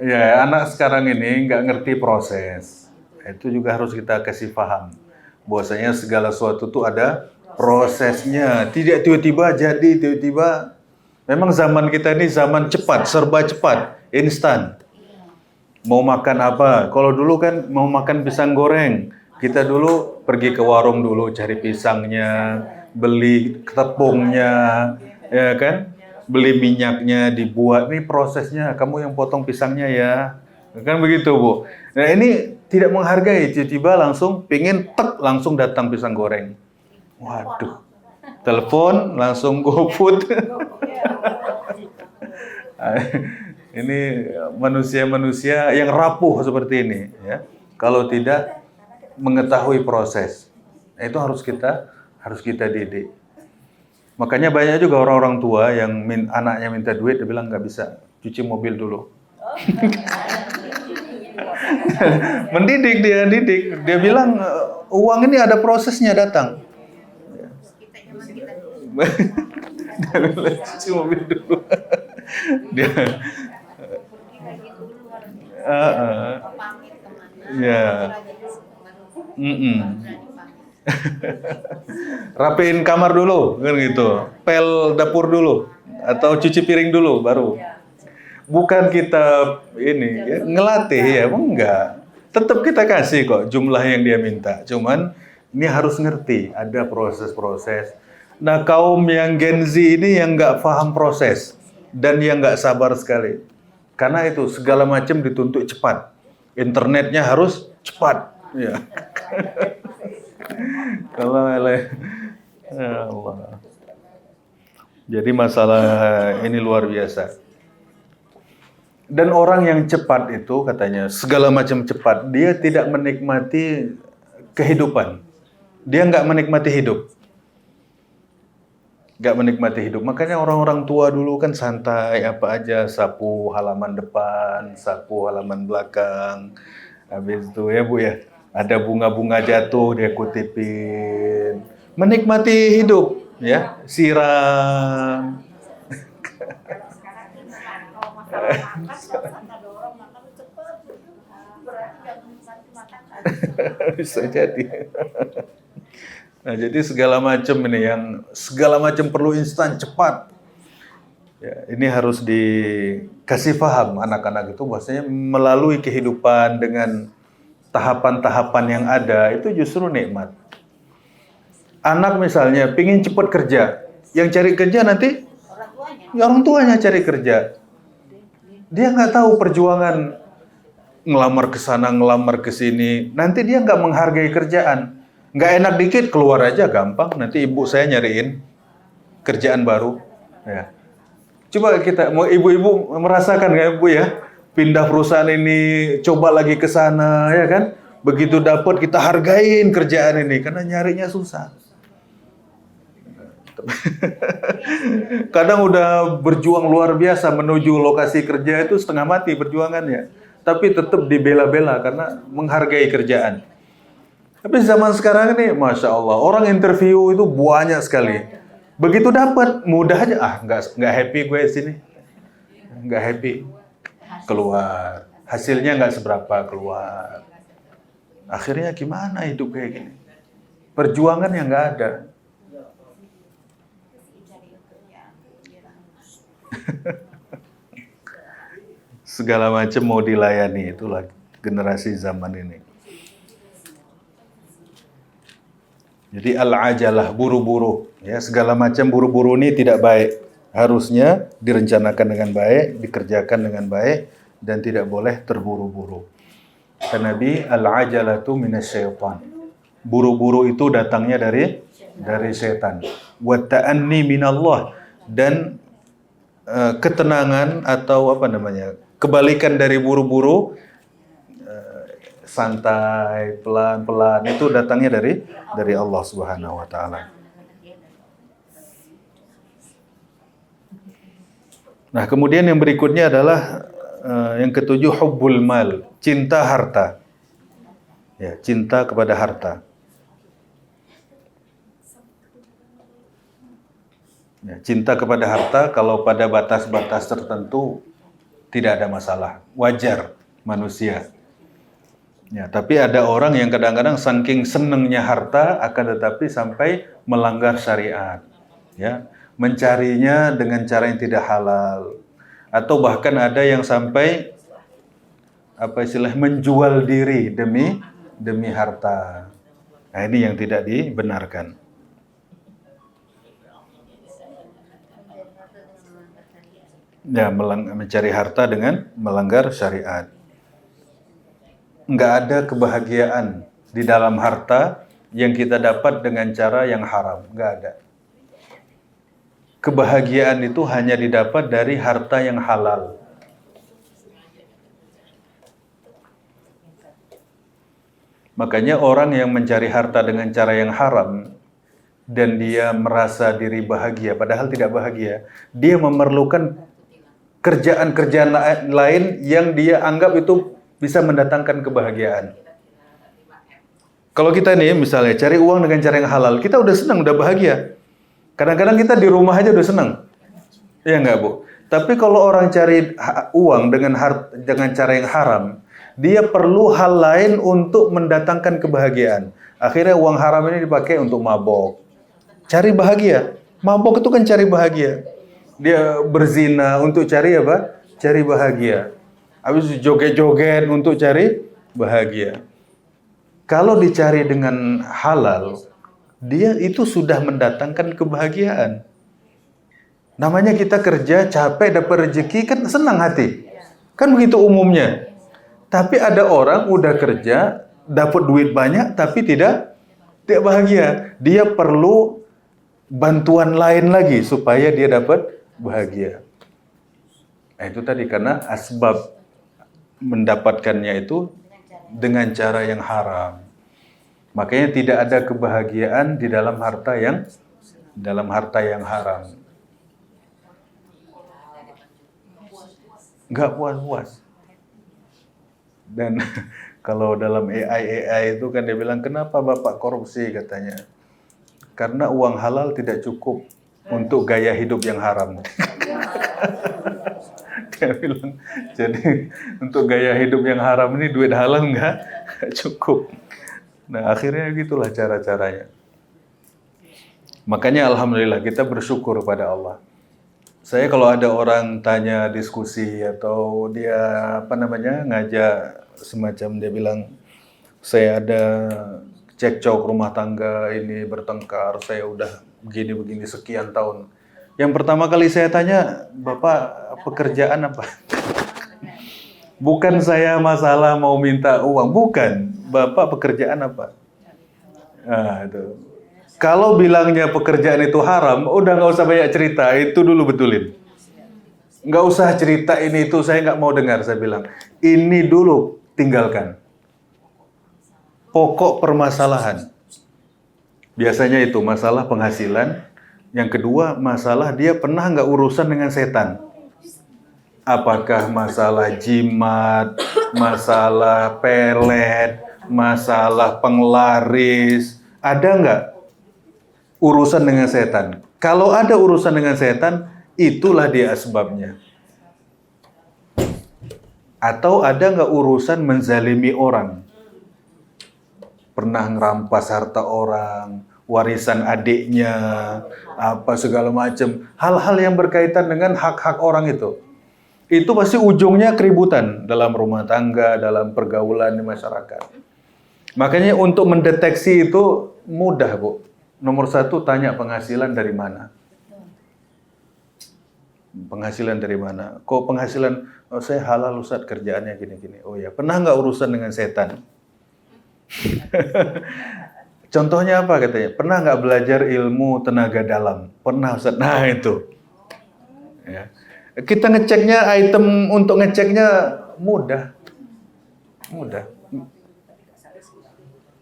Ya, anak sekarang ini nggak ngerti proses. Itu juga harus kita kasih paham. Bahwasanya segala sesuatu itu ada prosesnya. Tidak tiba-tiba jadi, tiba-tiba. Memang zaman kita ini zaman cepat, serba cepat, instan. Mau makan apa? Kalau dulu kan mau makan pisang goreng. Kita dulu pergi ke warung dulu cari pisangnya, beli tepungnya, ya kan? Beli minyaknya, dibuat. Ini prosesnya, kamu yang potong pisangnya ya. Kan begitu, Bu. Nah, ini tidak menghargai, tiba-tiba langsung pingin langsung datang pisang goreng. Waduh. Telepon langsung GoFood. Ini manusia-manusia yang rapuh seperti ini, ya. Kalau tidak mengetahui proses, itu harus kita didik. Makanya banyak juga orang-orang tua yang anaknya minta duit, dia bilang nggak bisa, cuci mobil dulu. Mendidik dia bilang uang ini ada prosesnya datang. Dia bilang cuci mobil dulu. Dia ya. Rapiin kamar dulu, kan gitu. Pel dapur dulu, atau cuci piring dulu, baru. Bukan kita ini ya, ngelatih ya, enggak. Tetap kita kasih kok jumlah yang dia minta. Cuman ini harus ngerti, ada proses-proses. Nah, kaum yang Gen Z ini yang nggak paham proses dan yang nggak sabar sekali. Karena itu segala macam dituntut cepat. Internetnya harus cepat. Ya. Kalau ya Allah. Jadi masalah ini luar biasa. Dan orang yang cepat itu katanya segala macam cepat, dia tidak menikmati kehidupan. Dia nggak menikmati hidup. Nggak menikmati hidup. Makanya orang-orang tua dulu kan santai, apa aja, sapu halaman depan, sapu halaman belakang. Habis itu ya Bu ya, ada bunga-bunga jatuh dia kutipin. Menikmati hidup ya, siram. Kalau masalah makan, ada orang makan cepat, berarti nggak menikmati makan. Bisa jadi. Nah, jadi segala macam ini yang segala macam perlu instan cepat. Ya, ini harus dikasih paham anak-anak itu bahwasanya melalui kehidupan dengan tahapan-tahapan yang ada itu justru nikmat. Anak misalnya pingin cepat kerja, yang cari kerja nanti orang tuanya cari kerja. Dia nggak tahu perjuangan ngelamar ke sana, ngelamar ke sini. Nanti dia nggak menghargai kerjaan. Nggak enak dikit, keluar aja gampang. Nanti ibu saya nyariin kerjaan baru. Ya. Coba kita, mau ibu-ibu merasakan nggak Bu ya? Pindah perusahaan ini, coba lagi ke sana, ya kan? Begitu dapat kita hargain kerjaan ini, karena nyarinya susah. Kadang udah berjuang luar biasa menuju lokasi kerja itu setengah mati perjuangannya. Tapi tetap dibela-bela karena menghargai kerjaan. Tapi zaman sekarang ini, Masya Allah, orang interview itu banyak sekali. Begitu dapat, mudah aja. Nggak happy gue sini. Nggak happy. Keluar. Hasilnya nggak seberapa keluar. Akhirnya gimana hidup kayak gini? Perjuangan yang nggak ada. Segala macam mau dilayani, itulah generasi zaman ini. Jadi al-ajalah, buru-buru, ya, segala macam buru-buru ini tidak baik. Harusnya direncanakan dengan baik, dikerjakan dengan baik, dan tidak boleh terburu-buru. Karena Nabi al-ajalatu minasyaitan. Buru-buru itu datangnya dari setan. Wa ta'anni minallah, dan ketenangan atau apa namanya, kebalikan dari buru-buru, santai, pelan-pelan, itu datangnya dari Allah Subhanahu wa taala. Nah, kemudian yang berikutnya adalah yang ketujuh, hubbul mal, cinta harta. Ya, cinta kepada harta. Ya, cinta kepada harta kalau pada batas-batas tertentu tidak ada masalah, wajar manusia. Ya, tapi ada orang yang kadang-kadang saking senengnya harta akan tetapi sampai melanggar syariat. Ya, mencarinya dengan cara yang tidak halal. Atau bahkan ada yang sampai menjual diri demi harta. Nah, ini yang tidak dibenarkan. Ya, mencari harta dengan melanggar syariat. Nggak ada kebahagiaan di dalam harta yang kita dapat dengan cara yang haram. Nggak ada. Kebahagiaan itu hanya didapat dari harta yang halal. Makanya orang yang mencari harta dengan cara yang haram dan dia merasa diri bahagia, padahal tidak bahagia, dia memerlukan kerjaan-kerjaan lain yang dia anggap itu bisa mendatangkan kebahagiaan. Kalau kita nih misalnya cari uang dengan cara yang halal, kita udah senang, udah bahagia. Kadang-kadang kita di rumah aja udah senang. Iya nggak Bu? Tapi kalau orang cari uang dengan cara yang haram, dia perlu hal lain untuk mendatangkan kebahagiaan. Akhirnya uang haram ini dipakai untuk mabok. Cari bahagia. Mabok itu kan cari bahagia. Dia berzina untuk cari apa? Cari bahagia. Habis joget-joget untuk cari bahagia. Kalau dicari dengan halal, dia itu sudah mendatangkan kebahagiaan. Namanya kita kerja, capek, dapat rezeki, kan senang hati. Kan begitu umumnya. Tapi ada orang udah kerja, dapat duit banyak, tapi tidak bahagia. Dia perlu bantuan lain lagi supaya dia dapat bahagia. Nah, itu tadi karena asbab mendapatkannya itu dengan cara yang haram. Makanya tidak ada kebahagiaan di dalam harta yang haram. Nggak puas-puas. Dan kalau dalam AI itu kan dia bilang, kenapa Bapak korupsi katanya? Karena uang halal tidak cukup untuk gaya hidup yang haram. Dia bilang, jadi untuk gaya hidup yang haram ini duit halal nggak cukup. Nah akhirnya gitulah cara-caranya. Makanya alhamdulillah kita bersyukur pada Allah. Saya kalau ada orang tanya diskusi atau dia ngajak semacam dia bilang saya ada cekcok rumah tangga ini bertengkar, saya udah begini-begini sekian tahun. Yang pertama kali saya tanya, Bapak pekerjaan apa? Bukan saya masalah mau minta uang, bukan. Bapak pekerjaan apa? Nah, itu. Kalau bilangnya pekerjaan itu haram, udah nggak usah banyak cerita, itu dulu betulin. Nggak usah cerita ini itu, saya nggak mau dengar, saya bilang. Ini dulu tinggalkan. Pokok permasalahan. Biasanya itu masalah penghasilan. Yang kedua, masalah dia pernah nggak urusan dengan setan. Apakah masalah jimat, masalah pelet, masalah penglaris, ada nggak urusan dengan setan? Kalau ada urusan dengan setan, itulah dia asbabnya. Atau ada nggak urusan menzalimi orang? Pernah ngerampas harta orang, warisan adiknya, apa segala macam. Hal-hal yang berkaitan dengan hak-hak orang itu. Itu pasti ujungnya keributan dalam rumah tangga, dalam pergaulan di masyarakat. Makanya untuk mendeteksi itu mudah, Bu. Nomor satu, tanya penghasilan dari mana. Penghasilan dari mana? Kok penghasilan, oh, saya halal Ustaz, kerjaannya gini-gini. Oh ya, pernah nggak urusan dengan setan? Contohnya apa katanya? Pernah nggak belajar ilmu tenaga dalam? Pernah Ustaz. Nah itu. Ya. Kita ngeceknya, item untuk ngeceknya mudah. Mudah.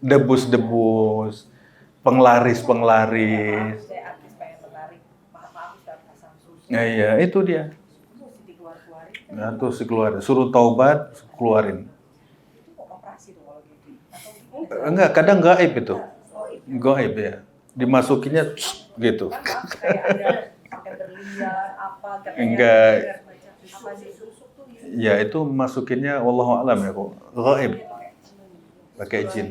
Debus-debus, penglaris-penglaris. Nah, iya, itu dia. Nah, terus dikeluarin. Suruh taubat, keluarin. Enggak, kadang gaib itu. Gaib ya. Dimasukinnya gitu. Enggak. Ya, itu masukinnya wallahu a'lam ya, kok. Gaib. Pakai jin.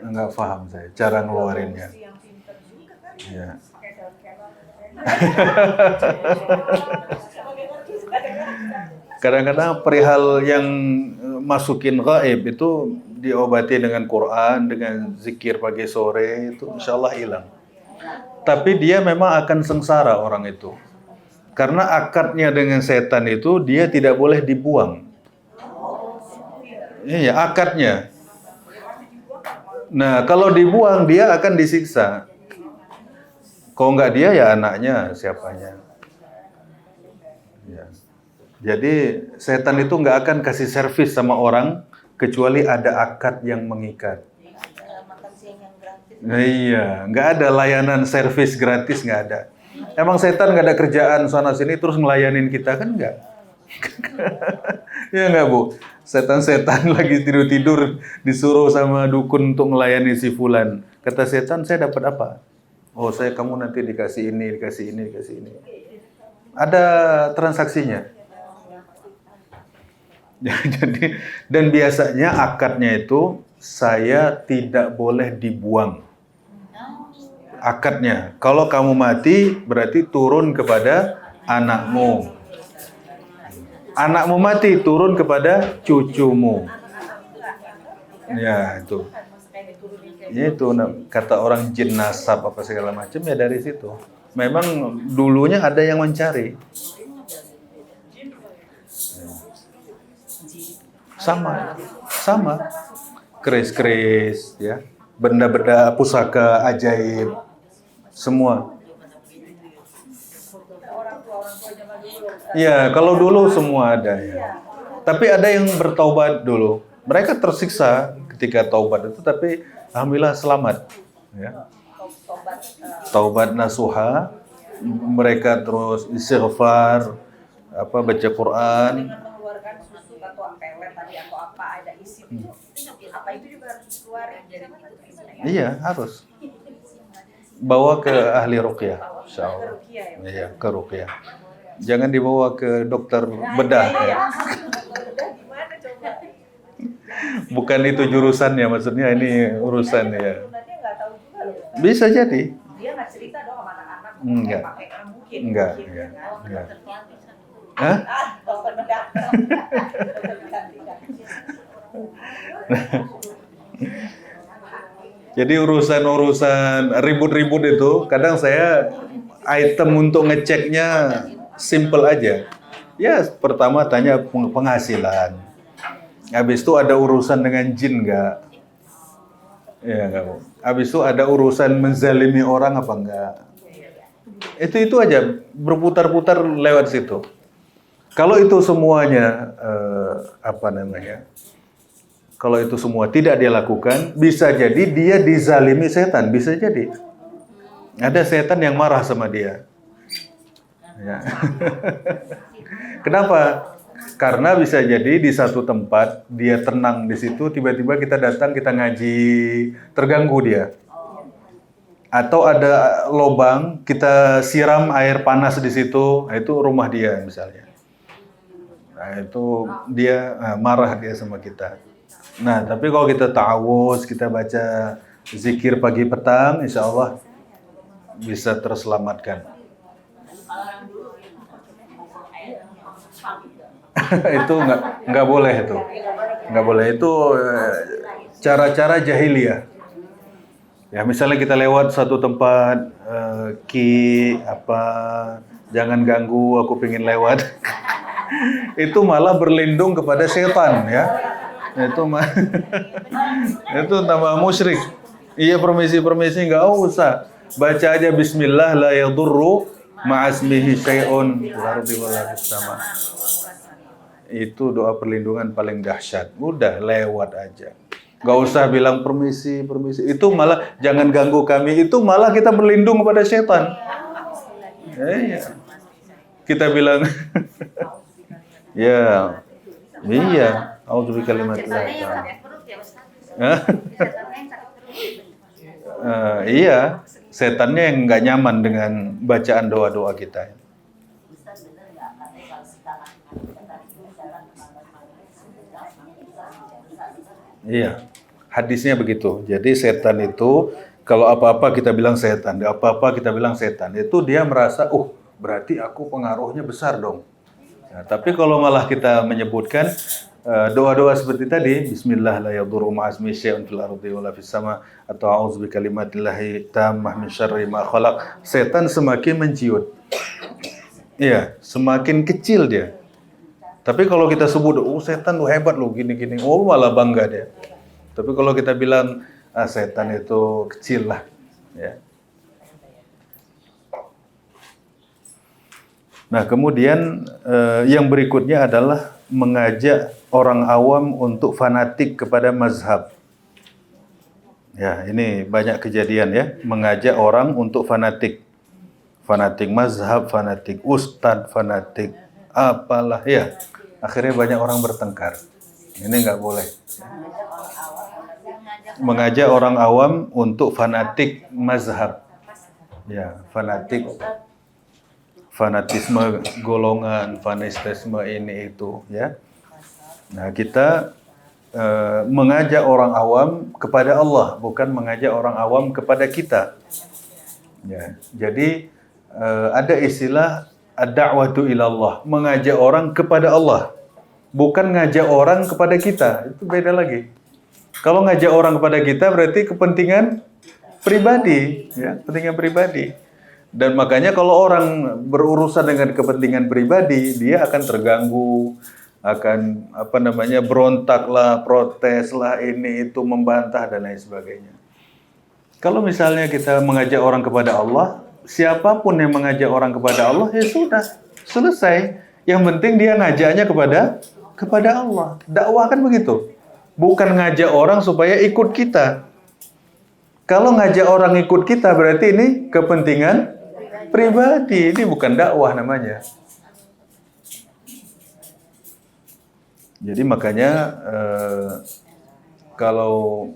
Enggak paham saya cara ngeluarinnya. Ya. Kadang-kadang perihal yang masukin gaib itu diobati dengan Quran, dengan zikir pagi sore, itu insya Allah hilang. Tapi dia memang akan sengsara orang itu. Karena akadnya dengan setan itu dia tidak boleh dibuang. Iya, akadnya. Nah, kalau dibuang dia akan disiksa. Kalau nggak dia ya anaknya, siapanya. Ya. Jadi setan itu nggak akan kasih servis sama orang kecuali ada akad yang mengikat. Nah, iya, nggak ada layanan servis gratis, nggak ada. Emang setan nggak ada kerjaan sana sini terus ngelayanin kita kan nggak? Ya nggak Bu? Setan-setan lagi tidur-tidur disuruh sama dukun untuk melayani si fulan. Kata setan, saya dapat apa? Oh, kamu nanti dikasih ini, dikasih ini, dikasih ini. Ada transaksinya. Jadi, dan biasanya akadnya itu saya tidak boleh dibuang. Akadnya, kalau kamu mati berarti turun kepada anakmu. Anakmu mati turun kepada cucumu. Ya itu. Ya itu kata orang jin nasab apa segala macam ya dari situ. Memang dulunya ada yang mencari. Sama, sama. Keris-keris, ya, benda-benda pusaka ajaib, semua. Ya, kalau dulu semua ada ya. Tapi ada yang bertaubat dulu. Mereka tersiksa ketika taubat itu, tapi alhamdulillah selamat. Ya. Taubat nasuha, mereka terus istighfar, baca Quran. Dengan mengeluarkan susu atau pelet tadi atau apa ada isi itu, apa itu juga harus dikeluarin dari itu. Iya, harus. Bawa ke ahli ruqyah, insyaallah. Iya, ke ruqyah. Jangan dibawa ke dokter bedah. Ya. Gimana coba? Bukan itu jurusannya, maksudnya ini urusan ya. Sebenarnya nggak tahu juga loh. Bisa jadi. Dia nggak cerita dong sama anak-anak. Enggak. Pakai mungkin. Enggak, Mungkin, enggak, kan? enggak. Hah? Dokter bedah. Dokter ganti-ganti. Jadi urusan-urusan ribut-ribut itu, kadang saya item untuk ngeceknya simple aja. Ya, pertama tanya penghasilan. Habis itu ada urusan dengan jin nggak? Ya, nggak. Habis itu ada urusan menzalimi orang apa enggak? Itu aja, berputar-putar lewat situ. Kalau itu semuanya, kalau itu semua tidak dia lakukan, bisa jadi dia dizalimi setan, bisa jadi. Ada setan yang marah sama dia. Ya. Kenapa? Karena bisa jadi di satu tempat dia tenang di situ, tiba-tiba kita datang, kita ngaji, terganggu dia. Atau ada lubang, kita siram air panas di situ, nah itu rumah dia misalnya. Nah itu dia marah dia sama kita. Nah tapi kalau kita ta'awuz, kita baca zikir pagi petang, insya Allah bisa terselamatkan. Itu nggak boleh itu, nggak boleh itu cara-cara jahiliyah. Ya misalnya kita lewat satu tempat, jangan ganggu, aku pengen lewat. Itu malah berlindung kepada setan ya. Itu tambah musyrik. Iya permisi nggak usah. Baca aja Bismillah la yadurru ma'asmihi syai'un fil ardi wala fis sama. Itu doa perlindungan paling dahsyat. Udah lewat aja. Gak usah bilang permisi. Itu malah jangan ganggu kami. Itu malah kita berlindung kepada setan. Iya. Kita bilang, ya, iya. Auzubikallimatillah. Iya. Setannya yang nggak nyaman dengan bacaan doa-doa kita. Iya. Hadisnya begitu. Jadi setan itu kalau apa-apa kita bilang setan, apa-apa kita bilang setan. Itu dia merasa, berarti aku pengaruhnya besar dong. Nah, tapi kalau malah kita menyebutkan doa-doa seperti tadi, Bismillah la yadurru ma'asmi syai'un fil ardi wala fis sama, atau a'udzu bikalimatillahi tammah min syarri ma khalaq, setan semakin menciut. Iya, semakin kecil dia. Tapi kalau kita sebut, setan lu hebat lu gini-gini, malah bangga dia. Tapi kalau kita bilang setan itu kecil lah, ya. Nah, kemudian yang berikutnya adalah mengajak orang awam untuk fanatik kepada mazhab. Ya, ini banyak kejadian ya, mengajak orang untuk fanatik. Fanatik mazhab, fanatik ustadz, fanatik apalah ya. Akhirnya banyak orang bertengkar. Ini nggak boleh. Mengajak orang awam untuk fanatik mazhab. Ya, fanatisme golongan, fanatisme ini itu ya. Nah, kita mengajak orang awam kepada Allah, bukan mengajak orang awam kepada kita. Ya, jadi ada istilah ad-da'watu ilallah, mengajak orang kepada Allah, bukan ngajak orang kepada kita. Itu beda lagi. Kalau ngajak orang kepada kita berarti kepentingan pribadi, ya, kepentingan pribadi. Dan makanya kalau orang berurusan dengan kepentingan pribadi, dia akan terganggu, akan berontak lah, protes lah, ini itu, membantah dan lain sebagainya. Kalau misalnya kita mengajak orang kepada Allah, siapapun yang mengajak orang kepada Allah, ya sudah, selesai. Yang penting dia ngajaknya kepada Allah. Dakwah kan begitu. Bukan ngajak orang supaya ikut kita. Kalau ngajak orang ikut kita berarti ini kepentingan pribadi. Ini bukan dakwah namanya. Jadi makanya kalau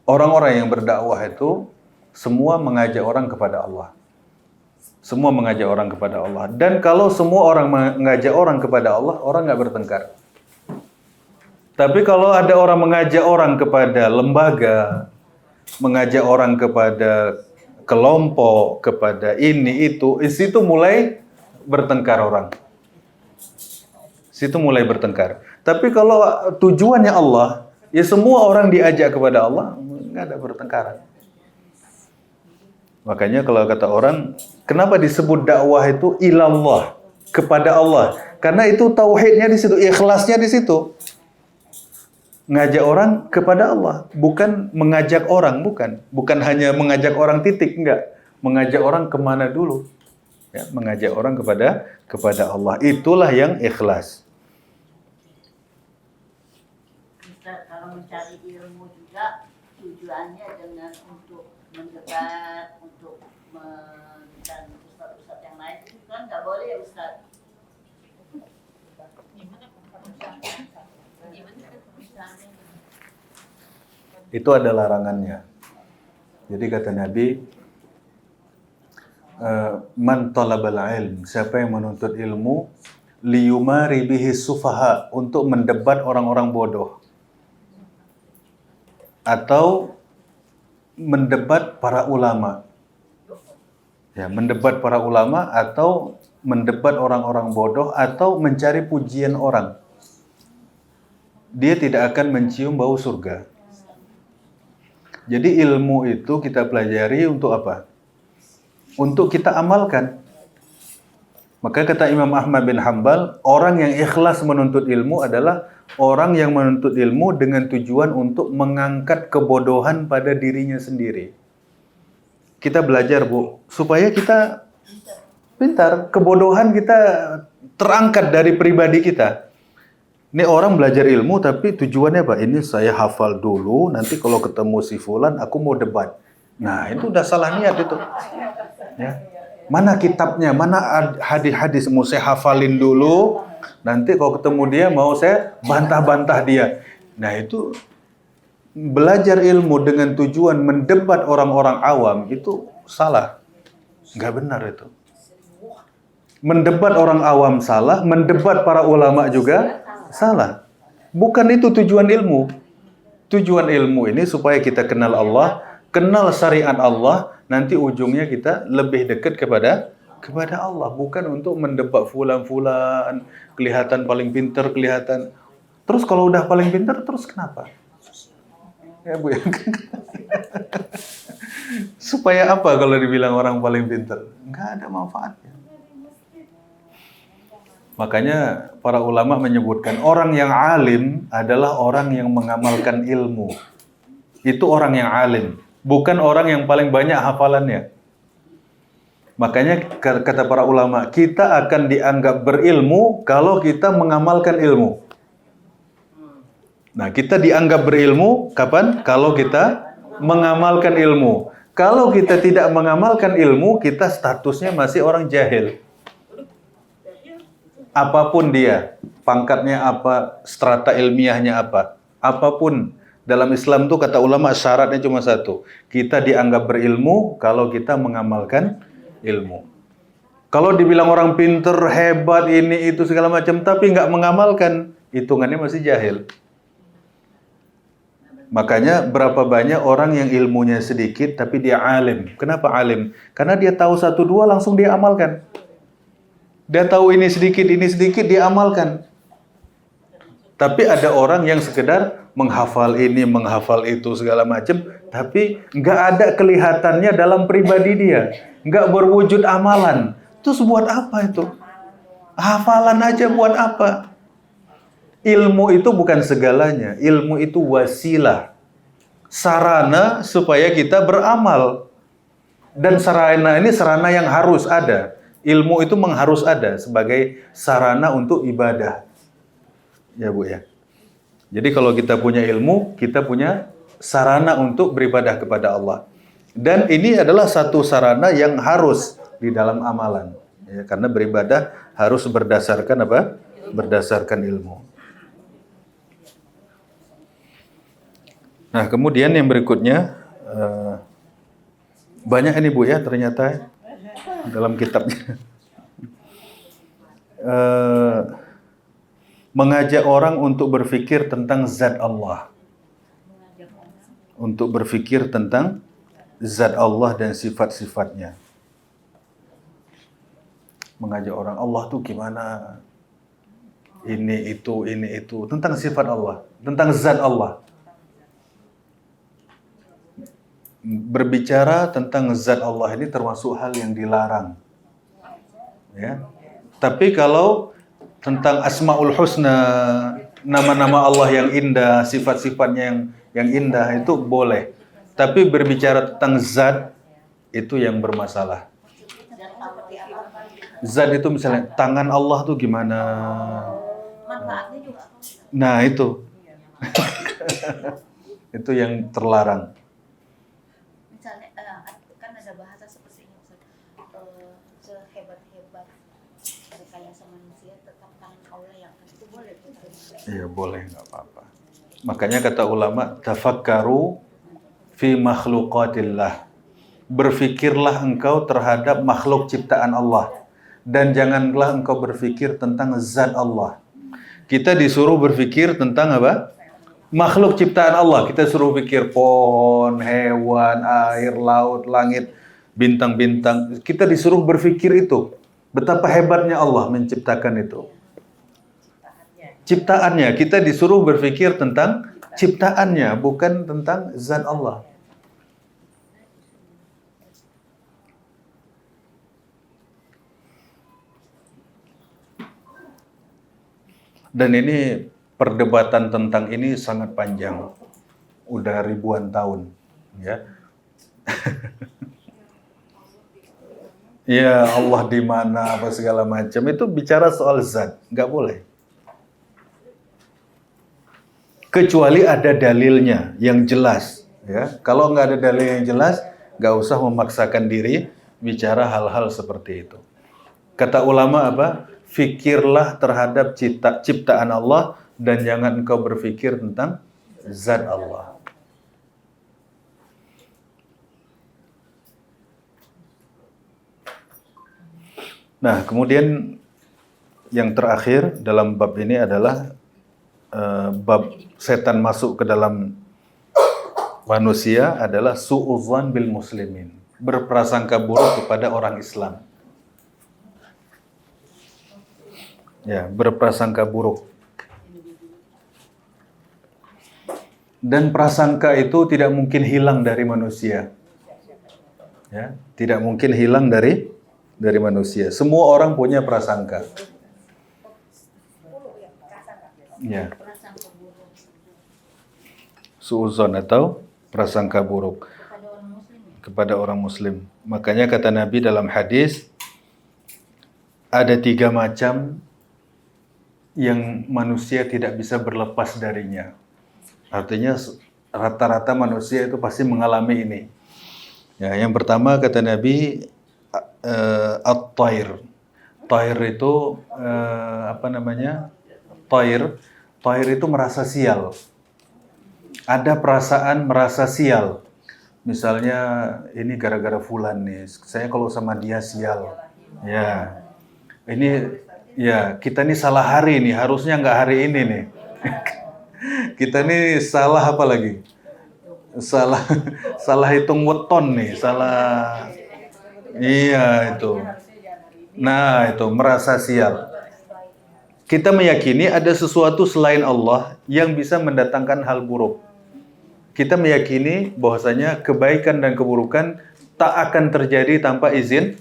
orang-orang yang berdakwah itu semua mengajak orang kepada Allah. Semua mengajak orang kepada Allah. Dan kalau semua orang mengajak orang kepada Allah, orang nggak bertengkar. Tapi kalau ada orang mengajak orang kepada lembaga, mengajak orang kepada kelompok, kepada ini itu, di situ mulai bertengkar orang. Situ mulai bertengkar. Tapi kalau tujuannya Allah, ya semua orang diajak kepada Allah, nggak ada pertengkaran. Makanya kalau kata orang, kenapa disebut dakwah itu ilallah, kepada Allah? Karena itu tauhidnya di situ, ikhlasnya di situ. Ngajak orang kepada Allah, bukan mengajak orang, bukan hanya mengajak orang titik, enggak. Mengajak orang kemana dulu? Ya, mengajak orang kepada Allah. Itulah yang ikhlas. Kalau mencari ilmu juga tujuannya dengan untuk mendebat, untuk mencari ustaz-ustaz yang lain itu kan nggak boleh ya Ustaz. Itu ada larangannya. Jadi kata Nabi, man talabal ilm, siapa yang menuntut ilmu, liyumari bihi sufaha, untuk mendebat orang-orang bodoh. Atau mendebat para ulama. Ya, mendebat para ulama atau mendebat orang-orang bodoh atau mencari pujian orang. Dia tidak akan mencium bau surga. Jadi ilmu itu kita pelajari untuk apa? Untuk kita amalkan. Maka kata Imam Ahmad bin Hanbal, orang yang ikhlas menuntut ilmu adalah orang yang menuntut ilmu dengan tujuan untuk mengangkat kebodohan pada dirinya sendiri. Kita belajar, Bu, supaya kita pintar. Kebodohan kita terangkat dari pribadi kita. Ini orang belajar ilmu tapi tujuannya apa? Ini saya hafal dulu, nanti kalau ketemu si fulan aku mau debat. Nah, itu udah salah niat itu. Ya. Mana kitabnya, mana hadis-hadis, mau saya hafalin dulu, nanti kalau ketemu dia mau saya bantah-bantah dia. Nah, itu belajar ilmu dengan tujuan mendebat orang-orang awam itu salah. Nggak benar itu. Mendebat orang awam salah, mendebat para ulama juga salah. Bukan itu tujuan ilmu. Tujuan ilmu ini supaya kita kenal Allah, kenal syariat Allah, nanti ujungnya kita lebih dekat kepada Allah, bukan untuk mendebat fulan-fulan, kelihatan paling pintar, kelihatan. Terus kalau udah paling pintar, terus kenapa? Ya Bu, ya. Supaya apa kalau dibilang orang paling pintar? Nggak ada manfaatnya. Makanya para ulama menyebutkan orang yang alim adalah orang yang mengamalkan ilmu. Itu orang yang alim, bukan orang yang paling banyak hafalannya. Makanya kata para ulama, kita akan dianggap berilmu kalau kita mengamalkan ilmu. Nah, kita dianggap berilmu kapan? Kalau kita mengamalkan ilmu. Kalau kita tidak mengamalkan ilmu, kita statusnya masih orang jahil. Apapun dia, pangkatnya apa, strata ilmiahnya apa, apapun. Dalam Islam itu kata ulama syaratnya cuma satu. Kita dianggap berilmu kalau kita mengamalkan ilmu. Kalau dibilang orang pinter, hebat, ini, itu, segala macam, tapi nggak mengamalkan, hitungannya masih jahil. Makanya berapa banyak orang yang ilmunya sedikit, tapi dia alim. Kenapa alim? Karena dia tahu satu dua langsung dia amalkan. Dia tahu ini sedikit, dia amalkan. Tapi ada orang yang sekedar menghafal ini, menghafal itu, segala macam, tapi nggak ada kelihatannya dalam pribadi dia. Nggak berwujud amalan. Terus buat apa itu? Hafalan aja buat apa? Ilmu itu bukan segalanya. Ilmu itu wasilah. Sarana supaya kita beramal. Dan sarana ini sarana yang harus ada. Ilmu itu harus ada sebagai sarana untuk ibadah. Ya Bu ya. Jadi kalau kita punya ilmu, kita punya sarana untuk beribadah kepada Allah. Dan ini adalah satu sarana yang harus di dalam amalan. Ya, karena beribadah harus berdasarkan apa? Berdasarkan ilmu. Nah, kemudian yang berikutnya, banyak ini Bu ya ternyata dalam kitabnya. Mengajak orang untuk berpikir tentang zat Allah. Untuk berpikir tentang zat Allah dan sifat-sifatnya. Mengajak orang, Allah tuh gimana? Ini itu. Tentang sifat Allah. Tentang zat Allah. Berbicara tentang zat Allah ini termasuk hal yang dilarang. Ya. Tapi kalau tentang Asmaul Husna, nama-nama Allah yang indah, sifat-sifatnya yang indah itu boleh. Tapi berbicara tentang zat itu yang bermasalah. Zat itu misalnya tangan Allah tuh gimana? Manfaatnya juga. Nah, itu. Itu yang terlarang. Misalnya kan ada bahasa seperti ini, sehebat-hebat rekayasa manusia tetap tangan Allah yang itu boleh. Iya, boleh, nggak apa-apa. Makanya kata ulama, tafakkaru fi makhluqatillah. Berfikirlah engkau terhadap makhluk ciptaan Allah. Dan janganlah engkau berfikir tentang zat Allah. Kita disuruh berfikir tentang apa? Makhluk ciptaan Allah. Kita suruh pikir pohon, hewan, air, laut, langit, bintang-bintang. Kita disuruh berfikir itu. Betapa hebatnya Allah menciptakan itu. Ciptaannya. Kita disuruh berfikir tentang ciptaannya, bukan tentang zat Allah. Dan ini perdebatan tentang ini sangat panjang. Udah ribuan tahun, ya. Ya Allah di mana apa segala macam itu bicara soal zat, nggak boleh. Kecuali ada dalilnya yang jelas, ya. Kalau nggak ada dalil yang jelas, nggak usah memaksakan diri bicara hal-hal seperti itu. Kata ulama apa? Fikirlah terhadap ciptaan Allah dan jangan engkau berpikir tentang zat Allah. Nah, kemudian yang terakhir dalam bab ini adalah bab setan masuk ke dalam manusia adalah su'udzan bil muslimin. Berprasangka buruk kepada orang Islam. Ya, berprasangka buruk. Dan prasangka itu tidak mungkin hilang dari manusia. Ya, tidak mungkin hilang dari manusia. Semua orang punya prasangka. Ya. Su'udzon atau prasangka buruk kepada orang muslim. Makanya kata Nabi dalam hadis, ada 3 macam yang manusia tidak bisa berlepas darinya. Artinya rata-rata manusia itu pasti mengalami ini. Ya, yang pertama kata Nabi, at-tair. Tair itu Tair itu merasa sial. Ada perasaan merasa sial. Misalnya ini gara-gara fulan nih. Saya kalau sama dia sial. Ya. Ini ya, kita nih salah hari nih, harusnya nggak hari ini nih. Kita nih salah apa lagi? Salah hitung weton nih, salah. Iya itu. Nah, itu merasa sial. Kita meyakini ada sesuatu selain Allah yang bisa mendatangkan hal buruk. Kita meyakini bahwasanya kebaikan dan keburukan tak akan terjadi tanpa izin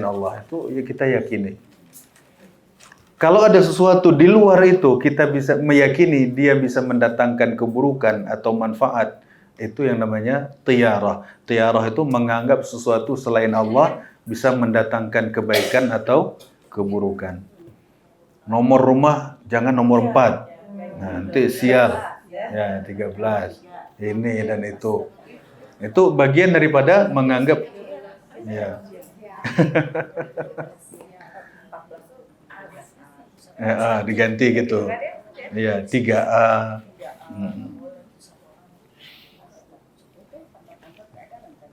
Allah. Itu ya kita yakini. Kalau ada sesuatu di luar itu, kita bisa meyakini dia bisa mendatangkan keburukan atau manfaat. Itu yang namanya tiyarah. Tiyarah itu menganggap sesuatu selain Allah bisa mendatangkan kebaikan atau keburukan. Nomor rumah jangan nomor 4. Nanti sial. Ya, 13. Ini dan itu. Itu bagian daripada menganggap ya. Diganti gitu. Iya, 3A.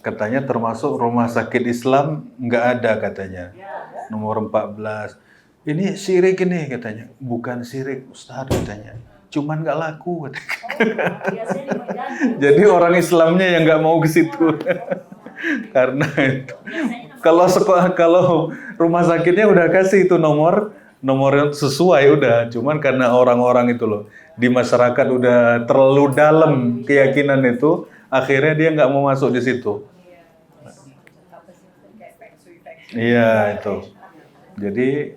Katanya termasuk rumah sakit Islam nggak ada katanya. Nomor 14. Ini syirik ini katanya. Bukan syirik Ustaz katanya. Cuman nggak laku katanya. Jadi orang Islamnya yang nggak mau ke situ. Karena itu. Kalau rumah sakitnya udah kasih itu nomor yang sesuai udah. Cuman karena orang-orang itu loh di masyarakat udah terlalu dalam keyakinan itu, akhirnya dia nggak mau masuk di situ. Iya itu. Jadi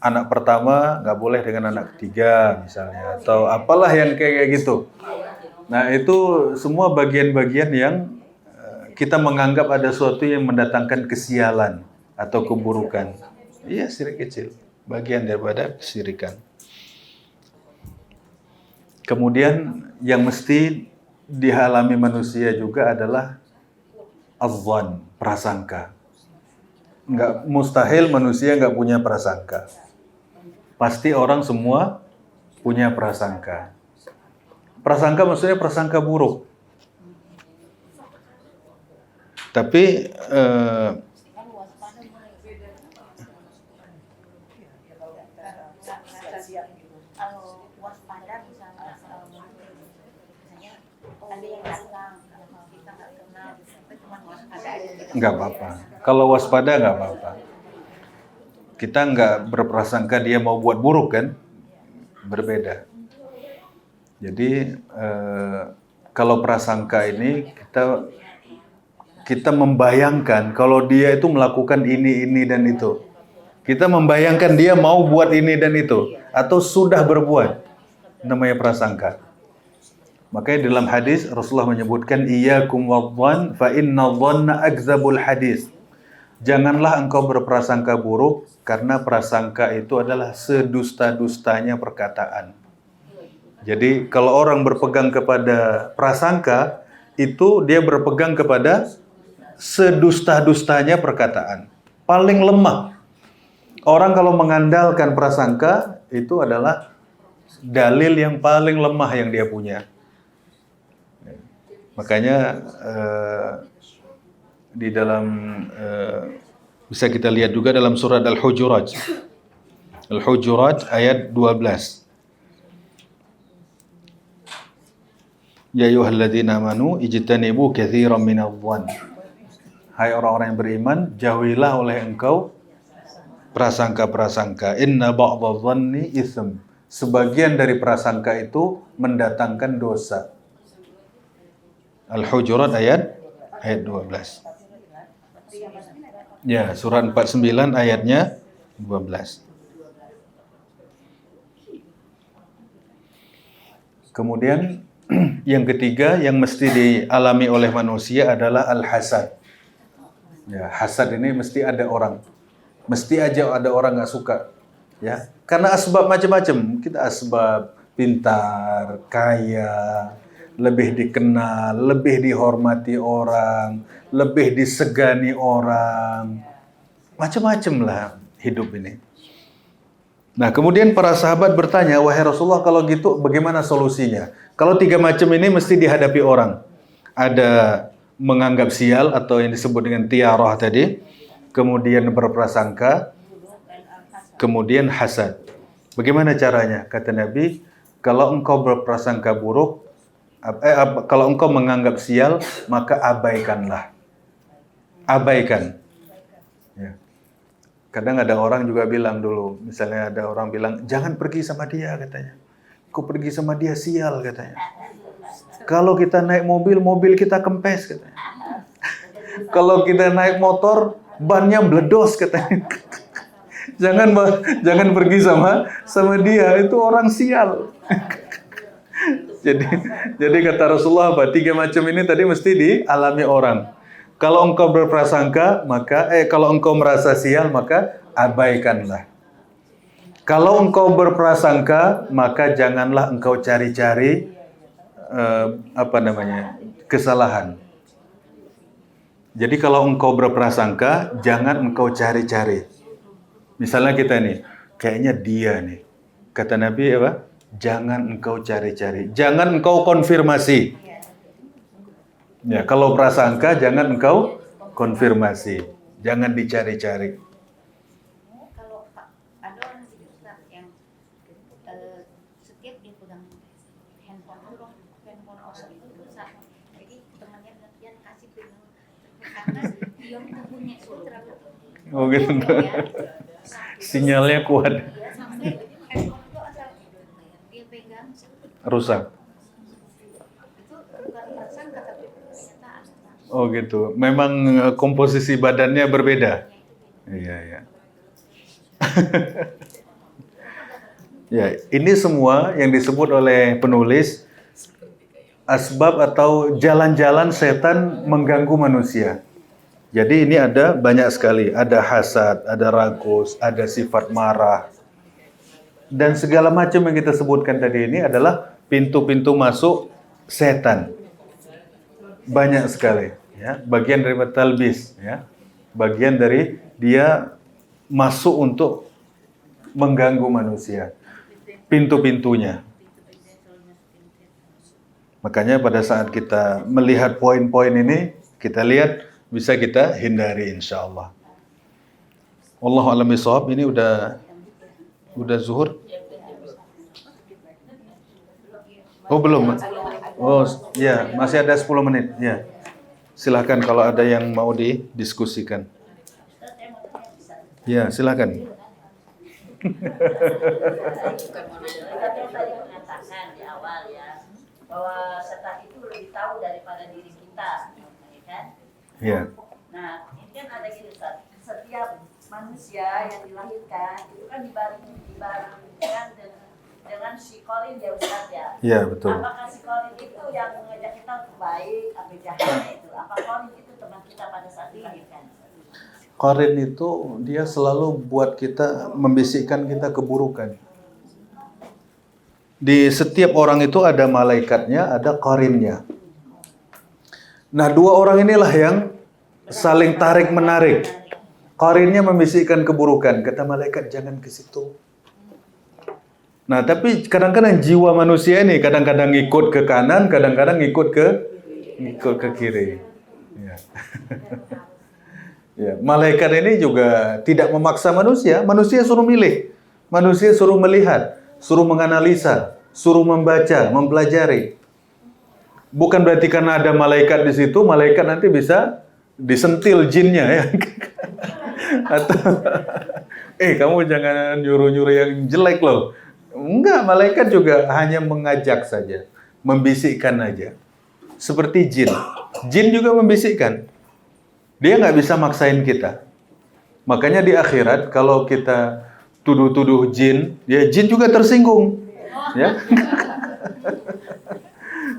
anak pertama nggak boleh dengan anak ketiga misalnya, atau apalah yang kayak gitu. Nah itu semua bagian-bagian yang kita menganggap ada sesuatu yang mendatangkan kesialan atau keburukan. Iya, syirik kecil, bagian daripada kesyirikan. Kemudian yang mesti dialami manusia juga adalah azzan, prasangka. Nggak mustahil manusia nggak punya prasangka. Pasti orang semua punya prasangka. Prasangka maksudnya prasangka buruk. Tapi Kalau waspada misalnya ada yang datang, kita nggak kenal, kita cuma waspada aja. nggak apa-apa. Kalau waspada nggak apa-apa. Kita nggak berprasangka dia mau buat buruk kan? Berbeda. Jadi kalau prasangka ini kita membayangkan kalau dia itu melakukan ini dan itu. Kita membayangkan dia mau buat ini dan itu atau sudah berbuat. Namanya prasangka. Makanya dalam hadis Rasulullah menyebutkan iyyakum wadh-dhann fa inna dhanna akdzabul hadis. Janganlah engkau berprasangka buruk karena prasangka itu adalah sedusta-dustanya perkataan. Jadi kalau orang berpegang kepada prasangka itu dia berpegang kepada sedusta-dustanya perkataan. Paling lemah. Orang kalau mengandalkan prasangka itu adalah dalil yang paling lemah yang dia punya. Makanya di dalam bisa kita lihat juga dalam surat Al-Hujurat. Al-Hujurat ayat 12. Ya ayyuhalladzina amanu ijtanibu katsiran minadh-dhann. Hai orang-orang yang beriman, jauhilah oleh engkau prasangka-prasangka. Inna ba'dadh-dhanni itsm. Sebagian dari prasangka itu mendatangkan dosa. Al-Hujurat ayat 12. Ya, surat 49 ayatnya 12. Kemudian yang ketiga yang mesti dialami oleh manusia adalah al-hasad. Ya, hasad ini mesti ada orang. Mesti aja ada orang nggak suka. Ya, karena asbab macam-macam. Kita asbab pintar, kaya, lebih dikenal, lebih dihormati orang, lebih disegani orang. Macam-macam lah hidup ini. Nah, kemudian para sahabat bertanya, wahai Rasulullah, kalau gitu bagaimana solusinya? Kalau 3 macam ini mesti dihadapi orang. Ada menganggap sial atau yang disebut dengan tiyarah tadi, kemudian berprasangka, kemudian hasad. Bagaimana caranya? Kata Nabi, kalau engkau berprasangka buruk, kalau engkau menganggap sial, maka abaikanlah. Abaikan. Ya. Kadang ada orang juga bilang dulu, misalnya ada orang bilang, jangan pergi sama dia katanya. Kau pergi sama dia sial katanya. Kalau kita naik mobil, mobil kita kempes katanya. Kalau kita naik motor, bannya bledos katanya. jangan pergi sama dia, itu orang sial. Jadi kata Rasulullah apa? 3 macam ini tadi mesti dialami orang. Kalau engkau berprasangka, kalau engkau merasa sial, maka abaikanlah. Kalau engkau berprasangka, maka janganlah engkau cari-cari kesalahan. Jadi kalau engkau berprasangka, jangan engkau cari-cari. Misalnya kita nih, kayaknya dia nih. Kata Nabi apa? Jangan engkau cari-cari. Jangan engkau konfirmasi. Ya, kalau prasangka jangan engkau konfirmasi. Jangan dicari-cari. Kalau ada orang sih Ustaz yang setiap dia pegang handphone orang itu dosa. Jadi temannya bilang dia kasih pegang karena dia punya itu terlalu tinggi. Oh gitu. Sinyalnya kuat. Sampai handphone itu asal dia pegang Rusak. itu bukan prasangka tapi kenyataan. Oh gitu. Memang komposisi badannya berbeda. Iya, iya. Ya, ini semua yang disebut oleh penulis asbab atau jalan-jalan setan mengganggu manusia. Jadi ini ada banyak sekali. Ada hasad, ada ragus, ada sifat marah. Dan segala macam yang kita sebutkan tadi ini adalah pintu-pintu masuk setan. Banyak sekali. Ya, bagian dari talbis. Ya. Bagian dari dia masuk untuk mengganggu manusia. Pintu-pintunya. Makanya pada saat kita melihat poin-poin ini, kita lihat bisa kita hindari insyaallah. Wallahu a'lam bishawab. Ini udah zuhur? Oh belum. Oh ya, masih ada 10 menit. Ya. Silakan kalau ada yang mau didiskusikan. Ya, silakan. Tadi mengatakan di awal ya bahwa setan itu lebih tahu daripada diri kita, ya kan? Ya. Nah, ini kan ada gini Ustaz. Setiap manusia yang dilahirkan itu kan dibaringkan dengan psikolin ya Ustaz ya. Ya, betul. Apakah psikolin itu yang mengajak kita untuk baik atau jahatnya itu? Apa kolin itu teman kita pada saat dilahirkan? Qarin itu dia selalu buat kita membisikkan kita keburukan. Di setiap orang itu ada malaikatnya, ada qarinnya. Nah, 2 orang inilah yang saling tarik-menarik. Qarinnya membisikkan keburukan. Kata malaikat, jangan ke situ. Nah, tapi kadang-kadang jiwa manusia ini kadang-kadang ikut ke kanan, kadang-kadang ikut ke kiri. Ya. Ya, malaikat ini juga tidak memaksa manusia. Manusia suruh milih. Manusia suruh melihat, suruh menganalisa, suruh membaca, mempelajari. Bukan berarti karena ada malaikat di situ, malaikat nanti bisa disentil jinnya ya. Atau kamu jangan nyuruh-nyuruh yang jelek loh. Enggak, malaikat juga hanya mengajak saja, membisikkan aja. Seperti jin. Jin juga membisikkan. Dia nggak bisa maksain kita. Makanya di akhirat kalau kita tuduh-tuduh jin, ya jin juga tersinggung. Ya.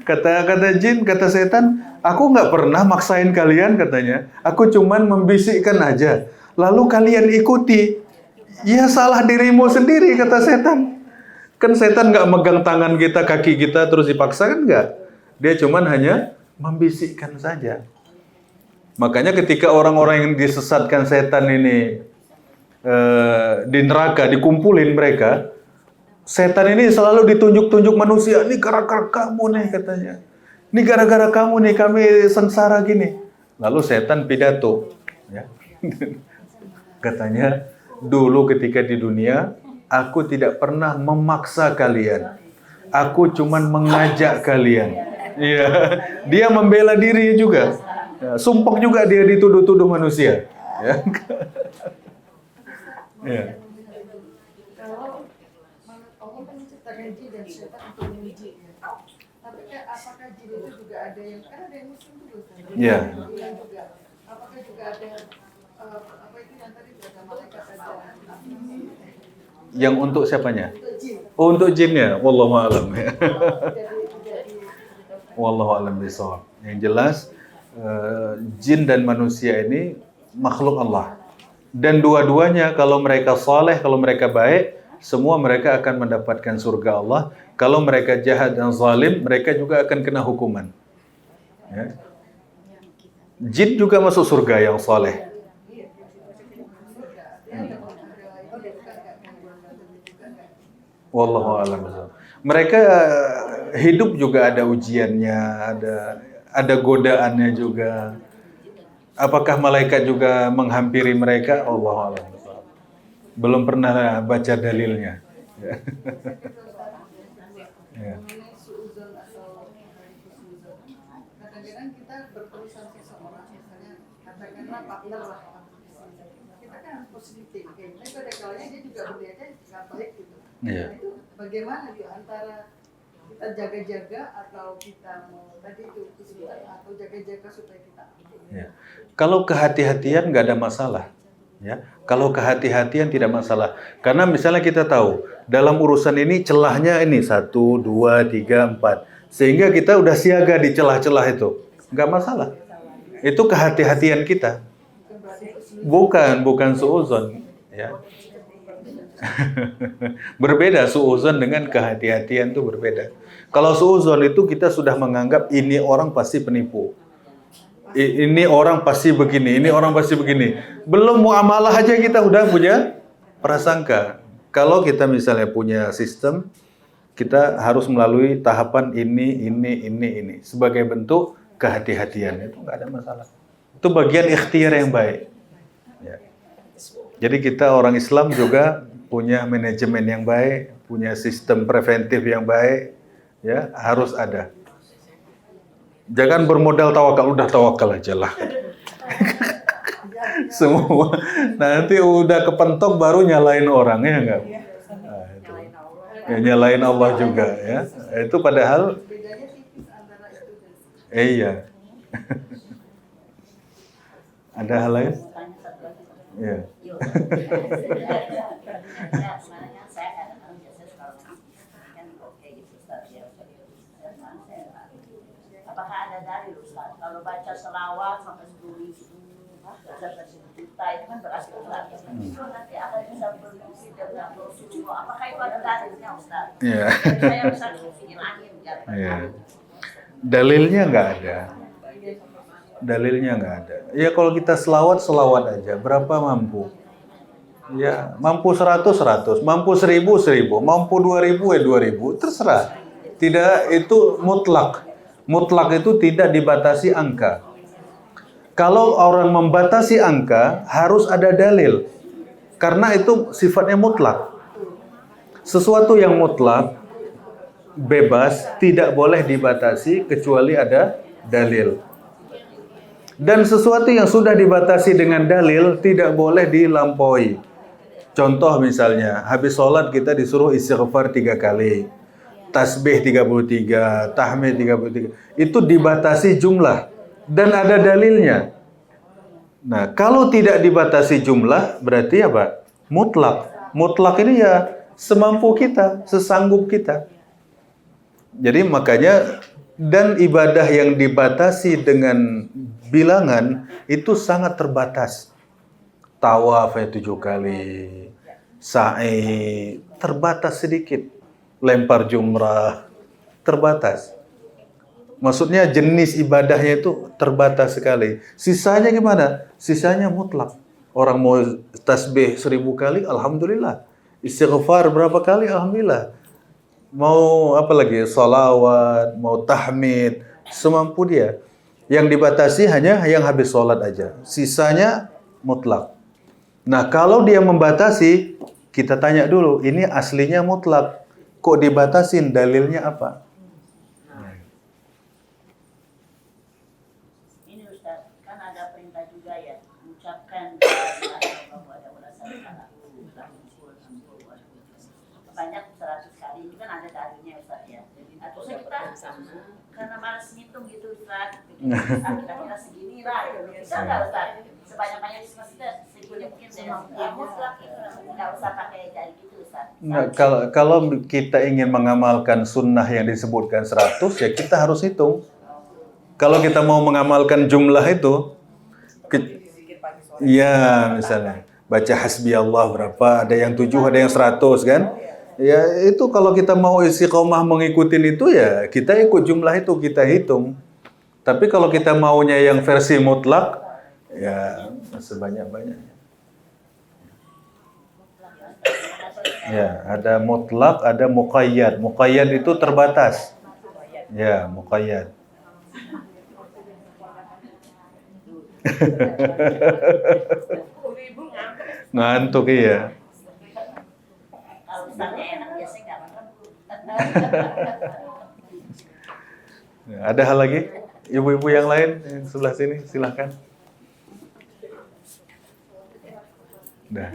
Kata jin, kata setan, aku nggak pernah maksain kalian katanya. Aku cuman membisikkan aja. Lalu kalian ikuti. Ya salah dirimu sendiri kata setan. Kan setan nggak megang tangan kita, kaki kita terus dipaksa kan nggak. Dia cuman hanya membisikkan saja. Makanya ketika orang-orang yang disesatkan setan ini di neraka, dikumpulin mereka, setan ini selalu ditunjuk-tunjuk manusia, ini gara-gara kamu nih katanya. Ini gara-gara kamu nih kami sengsara gini. Lalu setan pidato. Ya. Katanya, dulu ketika di dunia, aku tidak pernah memaksa kalian. Aku cuman mengajak kalian. Iya, dia membela diri juga. Ya, sumpah juga dia dituduh-tuduh manusia. Ya. Ya. Kalau Allah kan menciptakan jin dan setan untuk menguji. Tapi apakah jin itu juga ada yang, kan ada yang muslim juga kan? Ya. Yang juga, apakah juga ada apa itu yang tadi ada malaikat ada Yang untuk siapanya? jin. Oh, untuk jinnya. Wallahu a'lam. Jadi Wallahu a'lam bishawab. Yang jelas jin dan manusia ini makhluk Allah. Dan dua-duanya kalau mereka saleh, kalau mereka baik, semua mereka akan mendapatkan surga Allah. Kalau mereka jahat dan zalim, mereka juga akan kena hukuman. Ya. Jin juga masuk surga yang saleh. Wallahu a'lam bishawab. Mereka hidup juga ada ujiannya, ada godaannya juga. Apakah malaikat juga menghampiri mereka? Wallahu a'lam bishawab. Belum pernah baca dalilnya. Ya. Ya. mengenai suuzon atau husnuzon. Kadang-kadang kita bertemu sama seseorang, misalnya katakanlah partner lah. Kita kan harus positif thinking. Tapi pada kalanya dia juga berniatnya nggak baik gitu. Iya. Nah, itu bagaimana di antara kita jaga-jaga atau kita mau tadi itu kesulitan atau jaga-jaga supaya kita Ya. Kalau kehati-hatian nggak ada masalah, ya. Kalau kehati-hatian tidak masalah, karena misalnya kita tahu dalam urusan ini celahnya ini 1, 2, 3, 4, sehingga kita udah siaga di celah-celah itu, nggak masalah. Itu kehati-hatian kita, bukan suuzon, ya. Berbeda suuzon dengan kehati-hatian itu berbeda. Kalau suuzon itu kita sudah menganggap ini orang pasti penipu. Ini orang pasti begini, ini orang pasti begini. Belum muamalah aja kita udah punya prasangka. Kalau kita misalnya punya sistem, kita harus melalui tahapan ini. Sebagai bentuk kehati-hatian, itu nggak ada masalah. Itu bagian ikhtiar yang baik. Ya. Jadi kita orang Islam juga punya manajemen yang baik, punya sistem preventif yang baik, ya harus ada. Jangan bermodal tawakal, udah tawakal aja lah. Semua nanti udah kepentok baru nyalain orang ya enggak? Nah, itu. Ya, nyalain Allah juga ya. Itu padahal bedanya tipis antara itu dan iya. Ada hal lain? Tanya satu lagi. Iya. Yuk. Ya, sebenarnya saya kadang-kadang biasanya suka kan oke gitu Ustaz ya. Apakah ada dalil Ustaz? Kalau baca selawat sampai 10.000, sampai 1 juta itu kan berarti Ustaz. Itu nanti akan bisa berfungsi dengan Rasulullah. Apakah itu ada dalilnya Ustaz? Iya. Saya bisa bikin angin ya. Iya. Dalilnya nggak ada. Dalilnya nggak ada. Ya kalau kita selawat aja. Berapa mampu? Ya mampu 100, mampu 1000, mampu 2000 2000, terserah. Tidak, itu mutlak. Mutlak itu tidak dibatasi angka. Kalau orang membatasi angka harus ada dalil. Karena itu sifatnya mutlak. Sesuatu yang mutlak bebas tidak boleh dibatasi kecuali ada dalil. Dan sesuatu yang sudah dibatasi dengan dalil tidak boleh dilampaui. Contoh misalnya, habis sholat kita disuruh istighfar 3 kali, tasbih 33, tahmid 33. Itu dibatasi jumlah dan ada dalilnya. Nah, kalau tidak dibatasi jumlah berarti apa? Mutlak. Mutlak ini ya semampu kita, sesanggup kita. Jadi makanya dan ibadah yang dibatasi dengan bilangan itu sangat terbatas. Tawaf 7 kali, sa'i terbatas sedikit, lempar jumrah terbatas. Maksudnya jenis ibadahnya itu terbatas sekali. Sisanya gimana? Sisanya mutlak. Orang mau tasbih 1000 kali, alhamdulillah. Istighfar berapa kali, alhamdulillah. Mau apa lagi? Salawat, mau tahmid, semampu dia. Yang dibatasi hanya yang habis sholat aja. Sisanya mutlak. Nah, kalau dia membatasi, kita tanya dulu, ini aslinya mutlak. Kok dibatasin? Dalilnya apa? Ini Ustaz, kan ada perintah juga ya, mengucapkan banyak 100 kali, ini kan ada dalilnya Ustaz ya. Atau kita karena malas ngitung gitu Ustaz, kita kira segini lah, bisa nggak Ustaz? sebanyak-banyak maksudnya segini mungkin ya mutlak itu nggak usah pakai jari gitu Ustaz. Nah, kalau kita ingin mengamalkan sunnah yang disebutkan 100, ya kita harus hitung. Kalau kita mau mengamalkan jumlah itu, ya misalnya baca hasbi Allah berapa, ada yang 7, ada yang 100 kan? Ya itu kalau kita mau istiqomah mengikutin itu ya kita ikut jumlah itu, kita hitung. Tapi kalau kita maunya yang versi mutlak, ya sebanyak-banyaknya. Ya, ada mutlak, ada muqayyad. Muqayyad itu terbatas. Ya, muqayyad. Ngantuk iya. Kalau misalnya enak biasanya nggak makan. Ada hal lagi? Ibu-ibu yang lain yang sebelah sini, silahkan. Dah.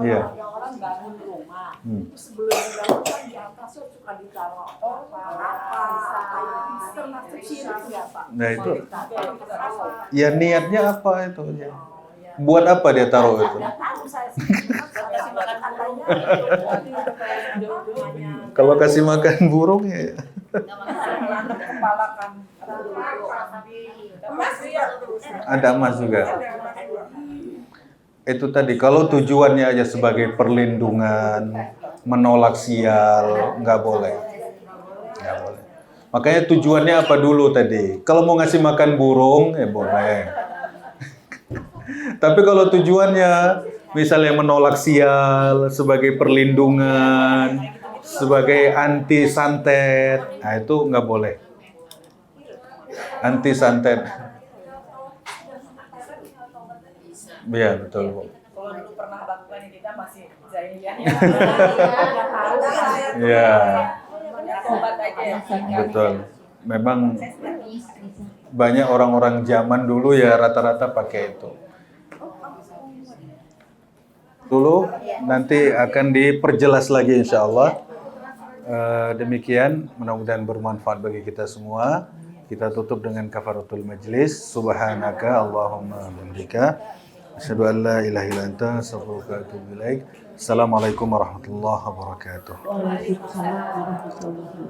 Iya. Orang bangun rumah, Hmm. sebelum bangun kan di atas suka ditaruh apa, Nah itu, ya niatnya apa itu? Ya. Buat apa dia taruh itu? Kalau kasih makan burung ya. Ada emas juga. Itu tadi, kalau tujuannya aja sebagai perlindungan, menolak sial, nggak boleh. Nggak boleh. Makanya tujuannya apa dulu tadi? Kalau mau ngasih makan burung, ya boleh. Tapi kalau tujuannya misalnya menolak sial, sebagai perlindungan, sebagai anti santet, nah itu nggak boleh. Anti santet. Iya betul Bu. Kalau dulu pernah lakukan kita masih jahiliyah. Iya Obat aja ya. betul. Memang banyak orang-orang zaman dulu ya rata-rata pakai itu. Dulu nanti akan diperjelas lagi insya Allah. Demikian mudah-mudahan bermanfaat bagi kita semua. Kita tutup dengan kafaratul majlis. Subhanaka Allahumma bihamdika asyhadu an la ilaha illa anta astaghfiruka wa atubu ilaik. Assalamualaikum warahmatullahi wabarakatuh. Waalaikumsalam warahmatullahi wabarakatuh.